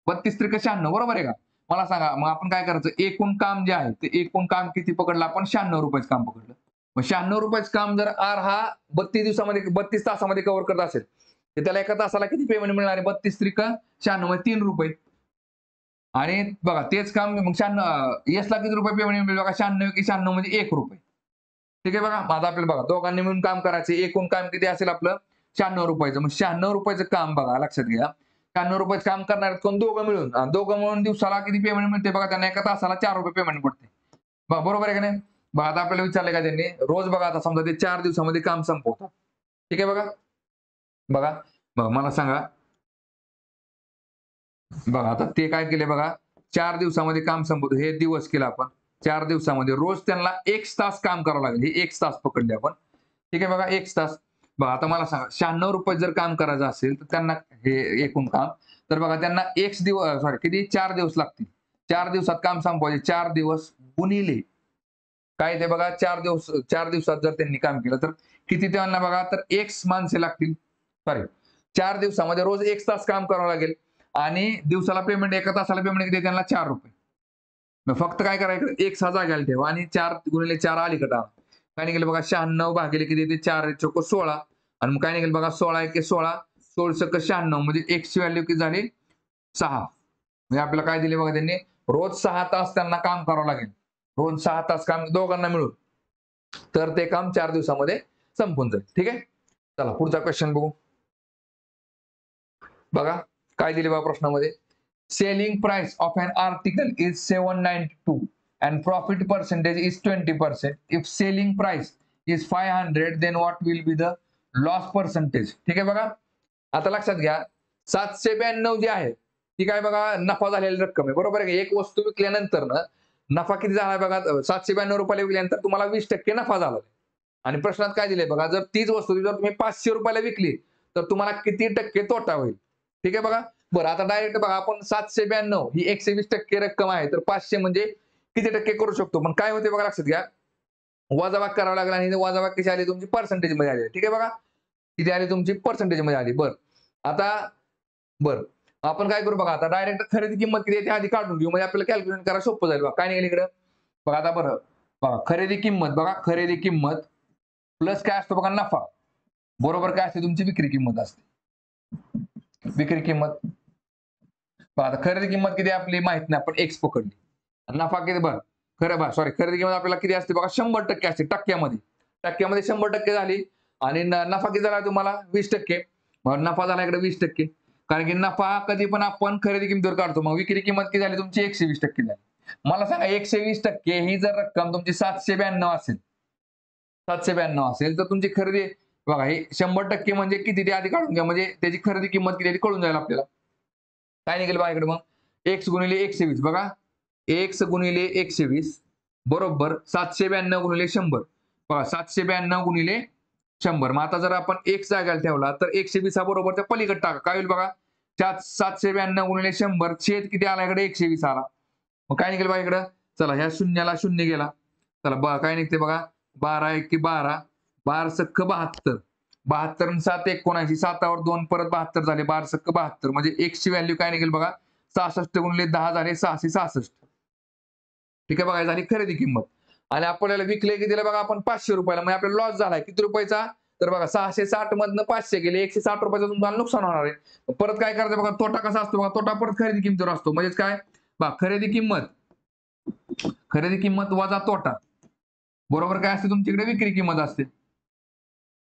A: 32 त्रिक 96 बरोबर आहे का. मला सांगा मग आपण काय करायचं, एकूण काम जे आहे ते एकूण काम किती पकडलं आपण, 96 रुपयाचं काम पकडलं. मग 96 रुपयाचं काम जर आर हा 32 दिवसामध्ये 32 तासामध्ये कव्हर करत असेल तर त्याला एका तासाला किती पेमेंट मिळणार आहे, 32 त्रिक 96 म्हणजे 3 रुपये. आणि बघा तेच काम मग 96 येसला किती रुपये पेमेंट मिळेल बघा, 96 की 96 म्हणजे 1 रुपये. ठीक आहे बघा. माझा आपल्याला बघा दोघांनी मिळून काम करायचं, एकूण काम किती असेल आपलं 96 रुपयाचं. मग 96 रुपयाचं काम बघा लक्षात घ्या, 96 रुपयाचं काम करणार आहेत कोण, दोघं मिळून. आणि दोघं मिळून दिवसाला किती पेमेंट मिळते बघा, त्यांना एका तासाला 4 रुपये पेमेंट पडते. बघा बरोबर आहे का नाही. बघा आता आपल्याला विचारलंय का त्यांनी, रोज बघा आता समजा ते 4 दिवसामध्ये काम संपवतात. ठीक आहे बघा. बघा बघा मला सांगा बघा आता ते काय केले बघा, 4 दिवसामध्ये काम संपवतो. हे दिवस केला आपण. 4 दिवसामध्ये रोज त्यांना 1 तास काम करावं लागेल. हे 1 तास पकडले आपण. ठीक आहे बघा 1 तास. बघा आता मला सांगा ₹96 जर काम करायचं असेल, तर त्यांना हे एकूण काम, तर बघा त्यांना एक्स दिवस सॉरी किती 4 दिवस लागतील. 4 दिवसात काम संपवायचे. 4 दिवस गुणिले काय ते बघा 4 दिवस 4 दिवसात जर त्यांनी काम केलं, तर किती त्यांना बघा तर एक्स माणसे लागतील. सॉरी 4 दिवसामध्ये रोज 1 तास काम करावं लागेल आणि दिवसाला पेमेंट एका तासाला पेमेंट किती त्यांना ₹4. मग फक्त काय करायचं एक्स हा जाग्याला ठेवा आणि 4 गुणिले 4 अलीकडे आणा. काय निघेल बघा 96 भागिले किती ते 4 चोक 16 आणि मग काय निघेल बघा 16 एके 16 16 सक 96 म्हणजे एक्सची व्हॅल्यू किती झाली 6. म्हणजे आपल्याला काय दिले बघा त्यांनी रोज 6 तास त्यांना काम करावं लागेल. रोज 6 तास काम दोघांना मिळून. तर ते काम 4 दिवसामध्ये संपून जाईल. ठीक आहे. चला पुढचा क्वेश्चन बघू. बघा काय दिले बघा प्रश्नामध्ये. Selling price of an article is 792 and profit percentage is 20%. If selling price is 500 then what will be the loss percentage? ठीक आहे बघा. आता लक्षात घ्या 792 जी आहे ती काय बघा नफा झालेली रक्कम आहे. बरोबर आहे. एक वस्तू विकल्यानंतर ना नफा किती झाला बघा ₹792 विकल्यानंतर तुम्हाला 20% नफा झाला. आणि प्रश्नात काय दिले बघा जर तीच वस्तू जर तुम्ही ₹500 विकली तर तुम्हाला किती टक्के तोटा होईल. ठीक आहे बघा. बरं आता डायरेक्ट बघा आपण 792 ही 120% रक्कम आहे तर 500 म्हणजे किती टक्के करू शकतो. पण काय होते बघा लक्षात घ्या. वजाबाकी करावं लागला आणि वजाबाकी कशी आली तुमची पर्सेंटेज मध्ये आली. ठीक आहे बघा. किती आली तुमची पर्सेंटेज मध्ये आली. बरं आता बरं आपण काय करू बघा आता डायरेक्ट खरेदी किंमत किती आहे ते आधी काढून घेऊ म्हणजे आपल्याला कॅल्क्युलेट करायला सोपं जाईल. बघा काय निघेल इकडं बघा आता बरं बघा खरेदी किंमत बघा खरेदी किंमत प्लस काय असतो बघा नफा बरोबर काय असते तुमची विक्री किंमत असते. विक्री किंमत बघा आता खरेदी किंमत किती आपली माहित नाही आपण एक्स पकडली. नफा किती बघ खरं बघा सॉरी खरेदी किंमत आपल्याला किती असते बघा 100% असते टक्क्यामध्ये. टक्क्यामध्ये 100% झाली आणि नफा किती झाला तुम्हाला 20%. मग नफा झाला इकडे 20%. कारण की नफा कधी पण आपण खरेदी किमतीवर काढतो. मग विक्री किंमत किती झाली तुमची 120% झाली. मला सांगा 120% ही जर रक्कम तुमची 792 असेल 792 असेल तर तुमची खरेदी बघा हे 100% म्हणजे किती ते आधी काढून घ्या म्हणजे त्याची खरेदी किंमत किती आहे कळून जाईल आपल्याला. काय निघेल बघा इकडे मग एक्स गुणिले 120 बघा एक्स गुणिले 120 बरोबर 792 गुणिले 100 बघा 792 गुणिले 100. मग आता जर आपण एक्स जागेला ठेवला तर 120 हा बरोबर त्या पलीकडे टाका काय होईल बघा 792 गुणिले 100 छेद किती आला इकडे 120 आला. मग काय निघेल बघा इकडं चला ह्या शून्याला शून्य गेला. चला काय निघते बघा 12 एके 12 12 सक्क 72 72 आणि 7 79 7वर 2 परत 72 झाले 12 सक्क 72 म्हणजे x ची व्हॅल्यू काय निघेल बघा 66 गुणिले 10 झाले 666. ठीक आहे बघा झाली खरेदी किंमत आणि आपल्याला विकले कितीला बघा आपण ₹500 म्हणजे आपल्याला लॉस झालाय किती रुपयाचा तर बघा 660 मधनं 500 गेले ₹160 तुम्हाला नुकसान होणार आहे. परत काय करायचं बघा तोटा कसा असतो बघा तोटा परत खरेदी किमतीवर असतो म्हणजे काय बघा खरेदी किंमत वजा तोटा बरोबर काय असते तुमच्याकडे विक्री किंमत असते.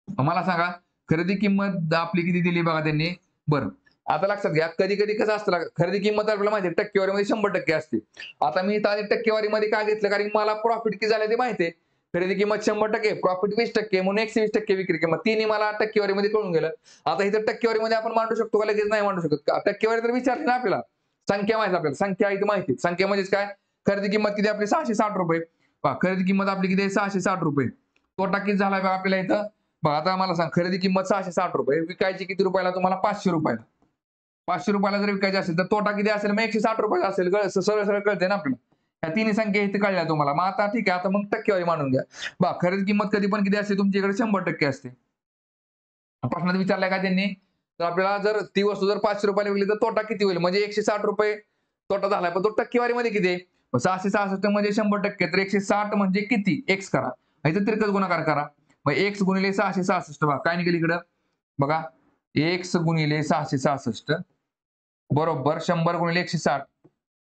A: मला सांगा खरेदी किंमत आपली किती दिली बघा त्यांनी बरं आता लक्षात घ्या कधी कधी कसं असतं खरेदी किंमत आपल्याला माहिती आहे टक्केवारीमध्ये 100% असते. आता मी इथं टक्केवारीमध्ये काय घेतलं कारण मला प्रॉफिट किती झालं ते माहिती आहे. खरेदी किंमत 100% प्रॉफिट 20% म्हणून 120% विक्री किंमत तिन्ही मला टक्केवारीमध्ये कळून गेलं. आता इथं टक्केवारीमध्ये आपण मांडू शकतो का लगेच नाही मांडू शकत. टक्केवारी तर विचारली ना आपल्याला संख्या माहिती आपल्याला संख्या इथे माहिती संख्या म्हणजेच काय खरेदी किंमत किती आपली ₹660 खरेदी किंमत आपली किती आहे ₹660 तोटा किती झाला बघा आपल्याला इथं बघा आता मला सांग खरेदी किंमत ₹660 विकायची किती रुपयाला तुम्हाला ₹500 ₹500 जर विकायची असेल तर तोटा किती असेल मग ₹160 असेल सरळ सरळ कळते ना आपल्याला. ह्या तिन्ही संख्या इथे कळल्या तुम्हाला मग आता ठीक आहे आता मग टक्केवारी मांडून घ्या. बघा खरेदी किंमत कधी पण किती असते तुमच्याकडे 100% असते. प्रश्नात विचारलाय का त्यांनी तर आपल्याला जर ती वस्तू जर ₹500 विकली तर तोटा किती होईल म्हणजे ₹160 तोटा झालाय पण तो टक्केवारीमध्ये किती आहे 666 म्हणजे 100% तर 160 म्हणजे किती एक्स करा इथं तिरकस गुणाकार करा मग एक्स गुणिले 666 बघा काय निघेल इकडं बघा एक्स गुणिले 666 बरोबर 100 गुणिले 160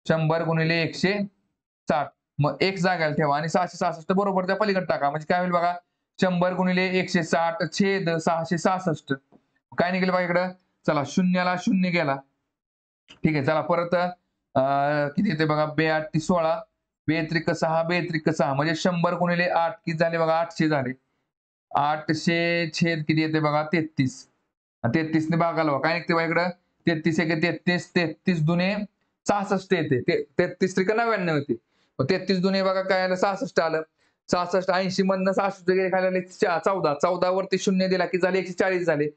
A: 100 गुणिले 160 मग एक्स जागायला ठेवा आणि 666 बरोबर त्या पलीकडे टाका म्हणजे काय होईल बघा 100 गुणिले 160 छेद 666 काय निघेल बघा इकडं चला शून्याला शून्य गेला. ठीक आहे चला परत किती येते बघा 2 16 2 6 2 6 म्हणजे 100 गुणिले 8 किती झाले बघा 800 झाले 800 छेद किती येते बघा 33 33 ने भागाला काय निघते बघा इकडं 33 एके 33, 33 दुने 66 येते. 33 त्रिक 99 येते. 33 दुने बघा काय आलं 66 आलं. 66 80 मधनं 66 गेले खाली आले 14. 14 वरती शून्य दिला की झाले 140 झाले.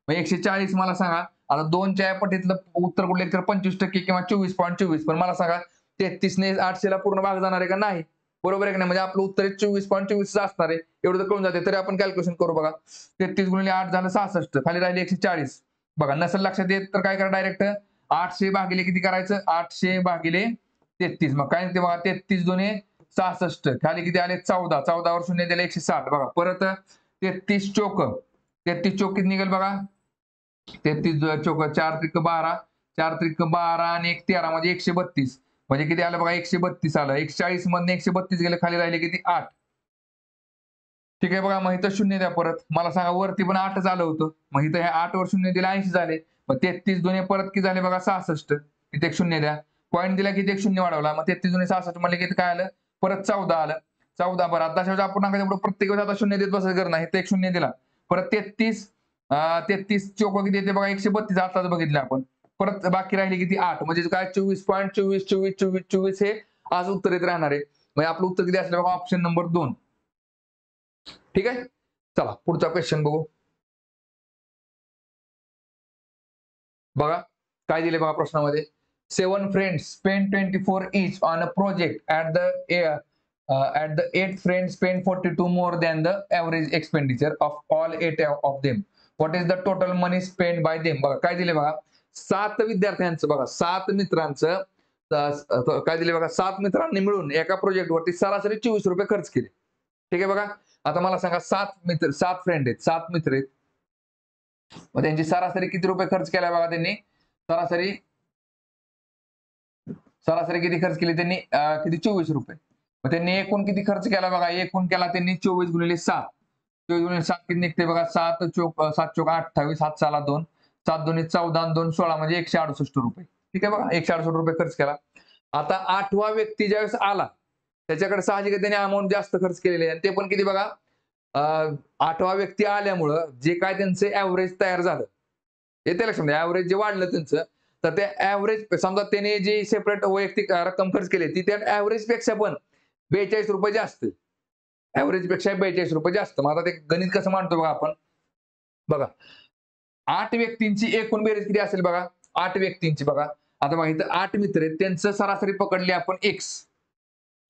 A: मग 140 मला सांगा आता 2च्या या पटीतलं उत्तर कुठलं तर 25% किंवा 24.24. पण मला सांगा 33 ने 800 ला पूर्ण भाग जाणार आहे का नाही? बरोबर आहे की नाही? म्हणजे आपलं उत्तर 24.24 असणार आहे. एवढं तर कळून जाते. तरी आपण कॅल्क्युलेशन करू बघा. 33 गुणिले 8 झालं 66. खाली राहिले 140. बघा नसेल लक्षात येत तर काय करा डायरेक्ट 800 भागिले किती करायचं? 800 भागिले 33. मग काय ते बघा 33 दुने 66. खाली किती आले? 14. 14 वर शून्य दिले 160. बघा परत 33 चोक. 33 चोक किती निघेल बघा? 33 चोक 4 त्रिक 12. 4 त्रिक 12 आणि 1 13 म्हणजे 132. म्हणजे किती आलं बघा 132 आलं. 140 मधनं 132 गेले खाली राहिले किती 8. ठीक आहे बघा मग इथं शून्य द्या परत. मला सांगा वरती पण 8च आलं होतं. मग इथं ह्या 8 वर शून्य दिले 80 झाले. मग 33 दुने परत किती झाले बघा 66. इथे एक शून्य द्या. पॉईंट दिला की एक शून्य वाढवला. मग 33 दुने 66 म्हणले किती काय आलं? परत 14 आलं. 14 बरं आता दशांश अपूर्णांकाच्या पुढे प्रत्येक वेळेस आता शून्य देत बसायचं गरज नाही. इथे एक शून्य दिला. परत 33 चौक किती येते बघा 132 आताच बघितलं आपण. परत बाकी राहिले किती 8 म्हणजे काय 24.24 24 24 24 हे आज उत्तर येत राहणार आहे. म्हणजे आपलं उत्तर किती असलं बघा ऑप्शन नंबर 2. ठीक आहे चला पुढचा क्वेश्चन बघू. बघा काय दिले बघा प्रश्नामध्ये 7 friends spent 24 each on a project at the 8 friends spent 42 more than the average expenditure of all 8 of them. What is the total money spent by them? बघा काय दिले बघा 7 विद्यार्थ्यांचं बघा 7 मित्रांचं काय दिले बघा 7 मित्रांनी मिळून एका प्रोजेक्ट वरती सरासरी 24 रुपये खर्च केले. ठीक आहे बघा आता मला सांगा 7 फ्रेंड आहेत 7 मित्र आहेत. मग त्यांची सरासरी किती रुपये खर्च केलाय बघा त्यांनी सरासरी सरासरी किती खर्च केली त्यांनी किती 24 रुपये. मग त्यांनी एकूण किती खर्च केला बघा एकूण केला त्यांनी 24 गुणिले 7. 24 गुणिले 7 किती निघते बघा 7 चोक 28 7 साला 2 7 दोन्ही 14 आणि 2 16 म्हणजे 168 रुपये. ठीक आहे बघा 168 रुपये खर्च केला. आता 8वा व्यक्ती ज्यावेळेस आला त्याच्याकडे साहजिक त्याने अमाऊंट जास्त खर्च केलेली आहे आणि ते पण किती बघा 8वा व्यक्ती आल्यामुळं जे काय त्यांचं ऍव्हरेज तयार झालं येते लक्षात ऍव्हरेज जे वाढलं त्यांचं तर त्या ऍव्हरेज समजा त्याने जी सेपरेट वैयक्तिक रक्कम खर्च केली ती त्या ऍव्हरेज पेक्षा पण 42 रुपये जास्त ऍव्हरेज पेक्षा 42 रुपये जास्त. मग आता ते गणित कसं मांडतो बघा आपण बघा 8 व्यक्तींची एकूण बेरीज किती असेल बघा 8 व्यक्तींची बघा आता बघा इथं 8 मित्र आहेत त्यांचं सरासरी पकडले आपण x.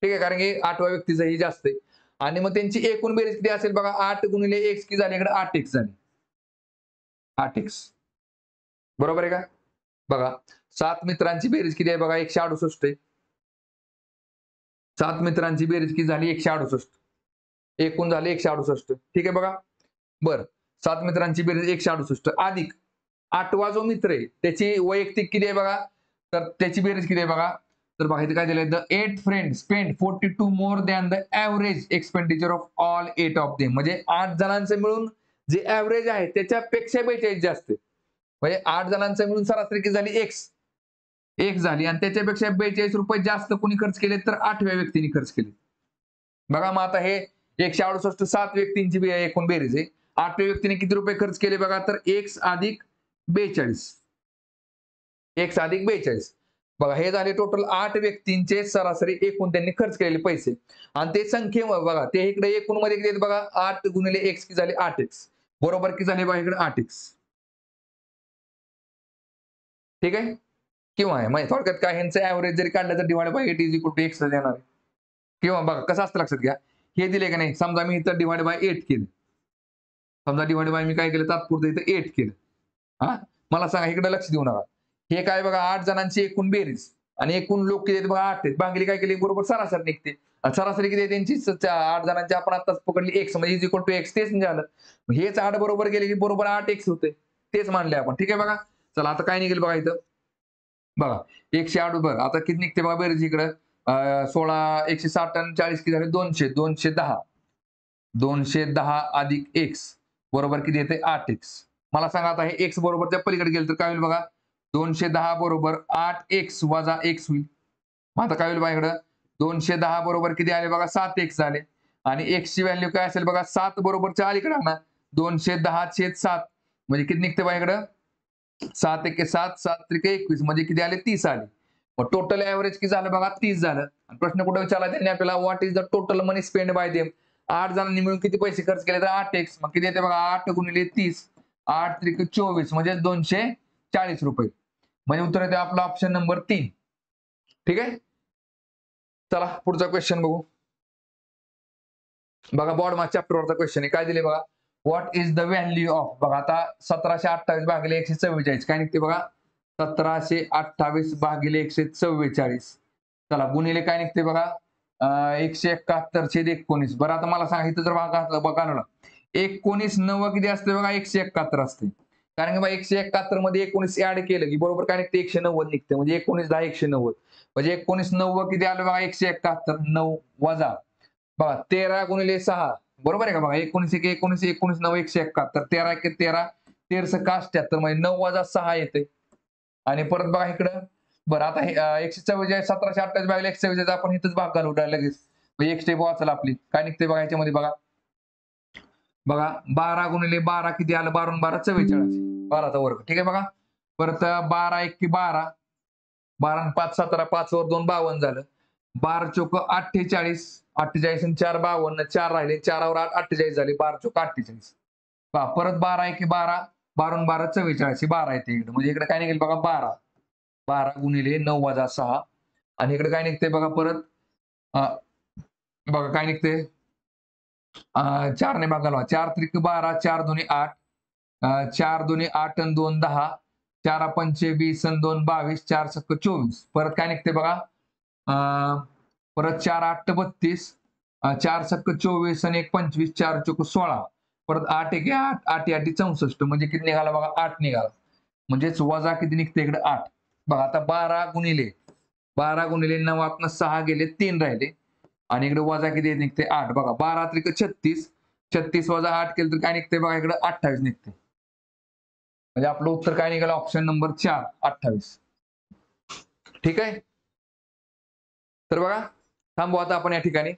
A: ठीक आहे कारण की 8व्या व्यक्तीचं ही जास्त आहे आणि मग त्यांची एकूण बेरीज किती असेल बघा 8 गुणिले x किती झाली इकडे 8x झाली 8x. बरोबर आहे का बघा 7 मित्रांची बेरीज किती आहे बघा 168 आहे. 7 मित्रांची बेरीज किती झाली 168 एकूण झाले 168. ठीक आहे बघा बरं 7 मित्रांची बेरीज 168 अधिक 8वा जो मित्र आहे त्याची वैयक्तिक किती आहे बघा तर त्याची बेरीज किती आहे बघा तर बघा इथे काय दिलंय the 8 friend spend 42 more than the average expenditure of all 8 of them. म्हणजे 8 जणांचं मिळून जे ऍव्हरेज आहे त्याच्यापेक्षा 42 जास्त म्हणजे 8 जणांचं मिळून सरासरी किती झाली एक झाली आणि त्याच्यापेक्षा 42 रुपये जास्त कोणी खर्च केले तर 8व्या व्यक्तीने खर्च केले. बघा मग आता हे 168 7 व्यक्तींची एकूण बेरीज आहे 8व्या व्यक्तीने किती रुपये खर्च केले बघा तर x अधिक 42 x अधिक 42. बघा हे झाले टोटल 8 व्यक्तींचे सरासरी एकूण त्यांनी खर्च केलेले पैसे आणि ते संख्ये बघा ते इकडे एकूण मध्ये किती बघा 8 गुणिले x किती झाले 8x बरोबर किती झाले बघा इकडे 8x. ठीक आहे किंवा आहे म्हणजे थोडक्यात काय ह्यांचं ऍव्हरेज जरी काढलं तर divide by 8 is equal to x देणार आहे. किंवा बघा कसं असतं लक्षात घ्या हे दिले का नाही समजा मी इथं डिवाइड बाय 8 केलं समजा डिवाइड बाय मी काय केलं तात्पुरतं इथं 8 केलं. हा मला सांगा इकडे लक्ष देऊ नका हे काय बघा 8 जणांची एकूण बेरीज आणि एकूण लोक किती आहेत बघा 8 आहेत भागिले काय केली बरोबर सरासरी निघते आणि सरासरी किती आहे त्यांची 8 जणांची आपण आताच पकडली x म्हणजे इज इक्वल टू x तेच झालं. हेच 8 बरोबर गेले की बरोबर 8x होते तेच मानले आपण. ठीक आहे बघा चला आता काय निघेल बघा इथं बघा 108 बरं आता किती निघते बघा बेरीज इकडं 16 160 आणि 40 किती झाले 210 अधिक x बरोबर किती येते 8x. मला सांगा आता हे x बरोबरच्या पलीकडे गेलं तर काय होईल बघा 210 बरोबर 8x वजा x होईल. मग आता काय होईल बघा इकडं 210 बरोबर किती आले बघा 7x झाले आणि x ची व्हॅल्यू काय असेल बघा 7 बरोबरच्या अलीकडे ना 210 छेद 7 म्हणजे किती निघते बघा इकडं 7 एके 7, 7 त्रिके 21 म्हणजे किती आले? 30 आले. मग टोटल ऍव्हरेज किती झालं बघा? 30 झालं. आणि प्रश्न कुठे विचारला त्यांनी आपल्याला? What is the total money spend by them? 8 जणांनी मिळून किती पैसे खर्च केले? तर 8x. मग किती येते बघा? 8 गुणिले 30, 8 त्रिके 24 म्हणजे 240 रुपये. म्हणजे उत्तर येते आपला ऑप्शन नंबर 3. ठीक आहे. चला पुढचा क्वेश्चन बघू. बघा बॉडमा चॅप्टरवरचा क्वेश्चन आहे. काय दिले बघा? What is the value of? बघा आता 1728 भागिले 144 काय निघते बघा? 1728 भागिले 144. चला गुणिले काय निघते बघा? 171 छेद 19. बरं आता मला सांगा इथं जर बघा 19 9 किती असते बघा? 171 असते. कारण की बघा 171 मध्ये 19 ऍड केलं की बरोबर काय निघते? 190 निघते. म्हणजे 19 10 190. म्हणजे 19 9 किती आलं बघा? 171 9 वजा बघा 13 गुणिले 6 बरोबर आहे का? बघा 19 1 19 19 9 171 13 1 13 13 का 88 म्हणजे 9 वजा 6 येते. आणि परत बघा इकडं बरं आता हे 144 1728 भागिले 144 आपण इथंच भाग घालू लगेच. म्हणजे एक स्टेप वाचला आपली. काय निघते बघा याच्यामध्ये बघा. बघा 12 गुणिले 12 किती आलं? 12 12 44. 12चा वर्ग. ठीक आहे बघा. परत 12 1 12 12 आणि 5 17 5 वर 2 52 झालं. 12 चोक 48 48 आणि 4 52 4 राहिले 4 वर 8 48 झाले 12 चोक 48. पहा परत 12 1 12 12 आणि 12 44 12 येते इकडे. म्हणजे इकडे काय निघेल बघा 12. 12 गुणिले 9 वजा 6 आणि इकडे काय निघते बघा परत बघा काय निघते 4 ने भागाला 4 त्रिक 12 4 दुनी 8 4 दुनी 8 आणि 2 10 4 पंचे 20 आणि 2 22 4 सक्क 24 परत काय निघते बघा परत 4 8 32 4 सक्क 24 आणि 1 25 4 चोक 16 परत 8 1 8 8 8 64 म्हणजे किती निघाला बघा 8 निघाला. म्हणजेच वजा किती निघते इकडे 8. बघा आता 12 गुणिले 9 6 गेले 3 राहिले आणि इकडे वजा किती निघते 8. बघा 12 त्रिक 36 36 वजा 8 केलं तर काय निघते बघा इकडे 28 निघते. म्हणजे आपलं उत्तर काय निघालं? Option number 4 28. ठीक आहे. तर बघा थांबू आता आपण या ठिकाणी.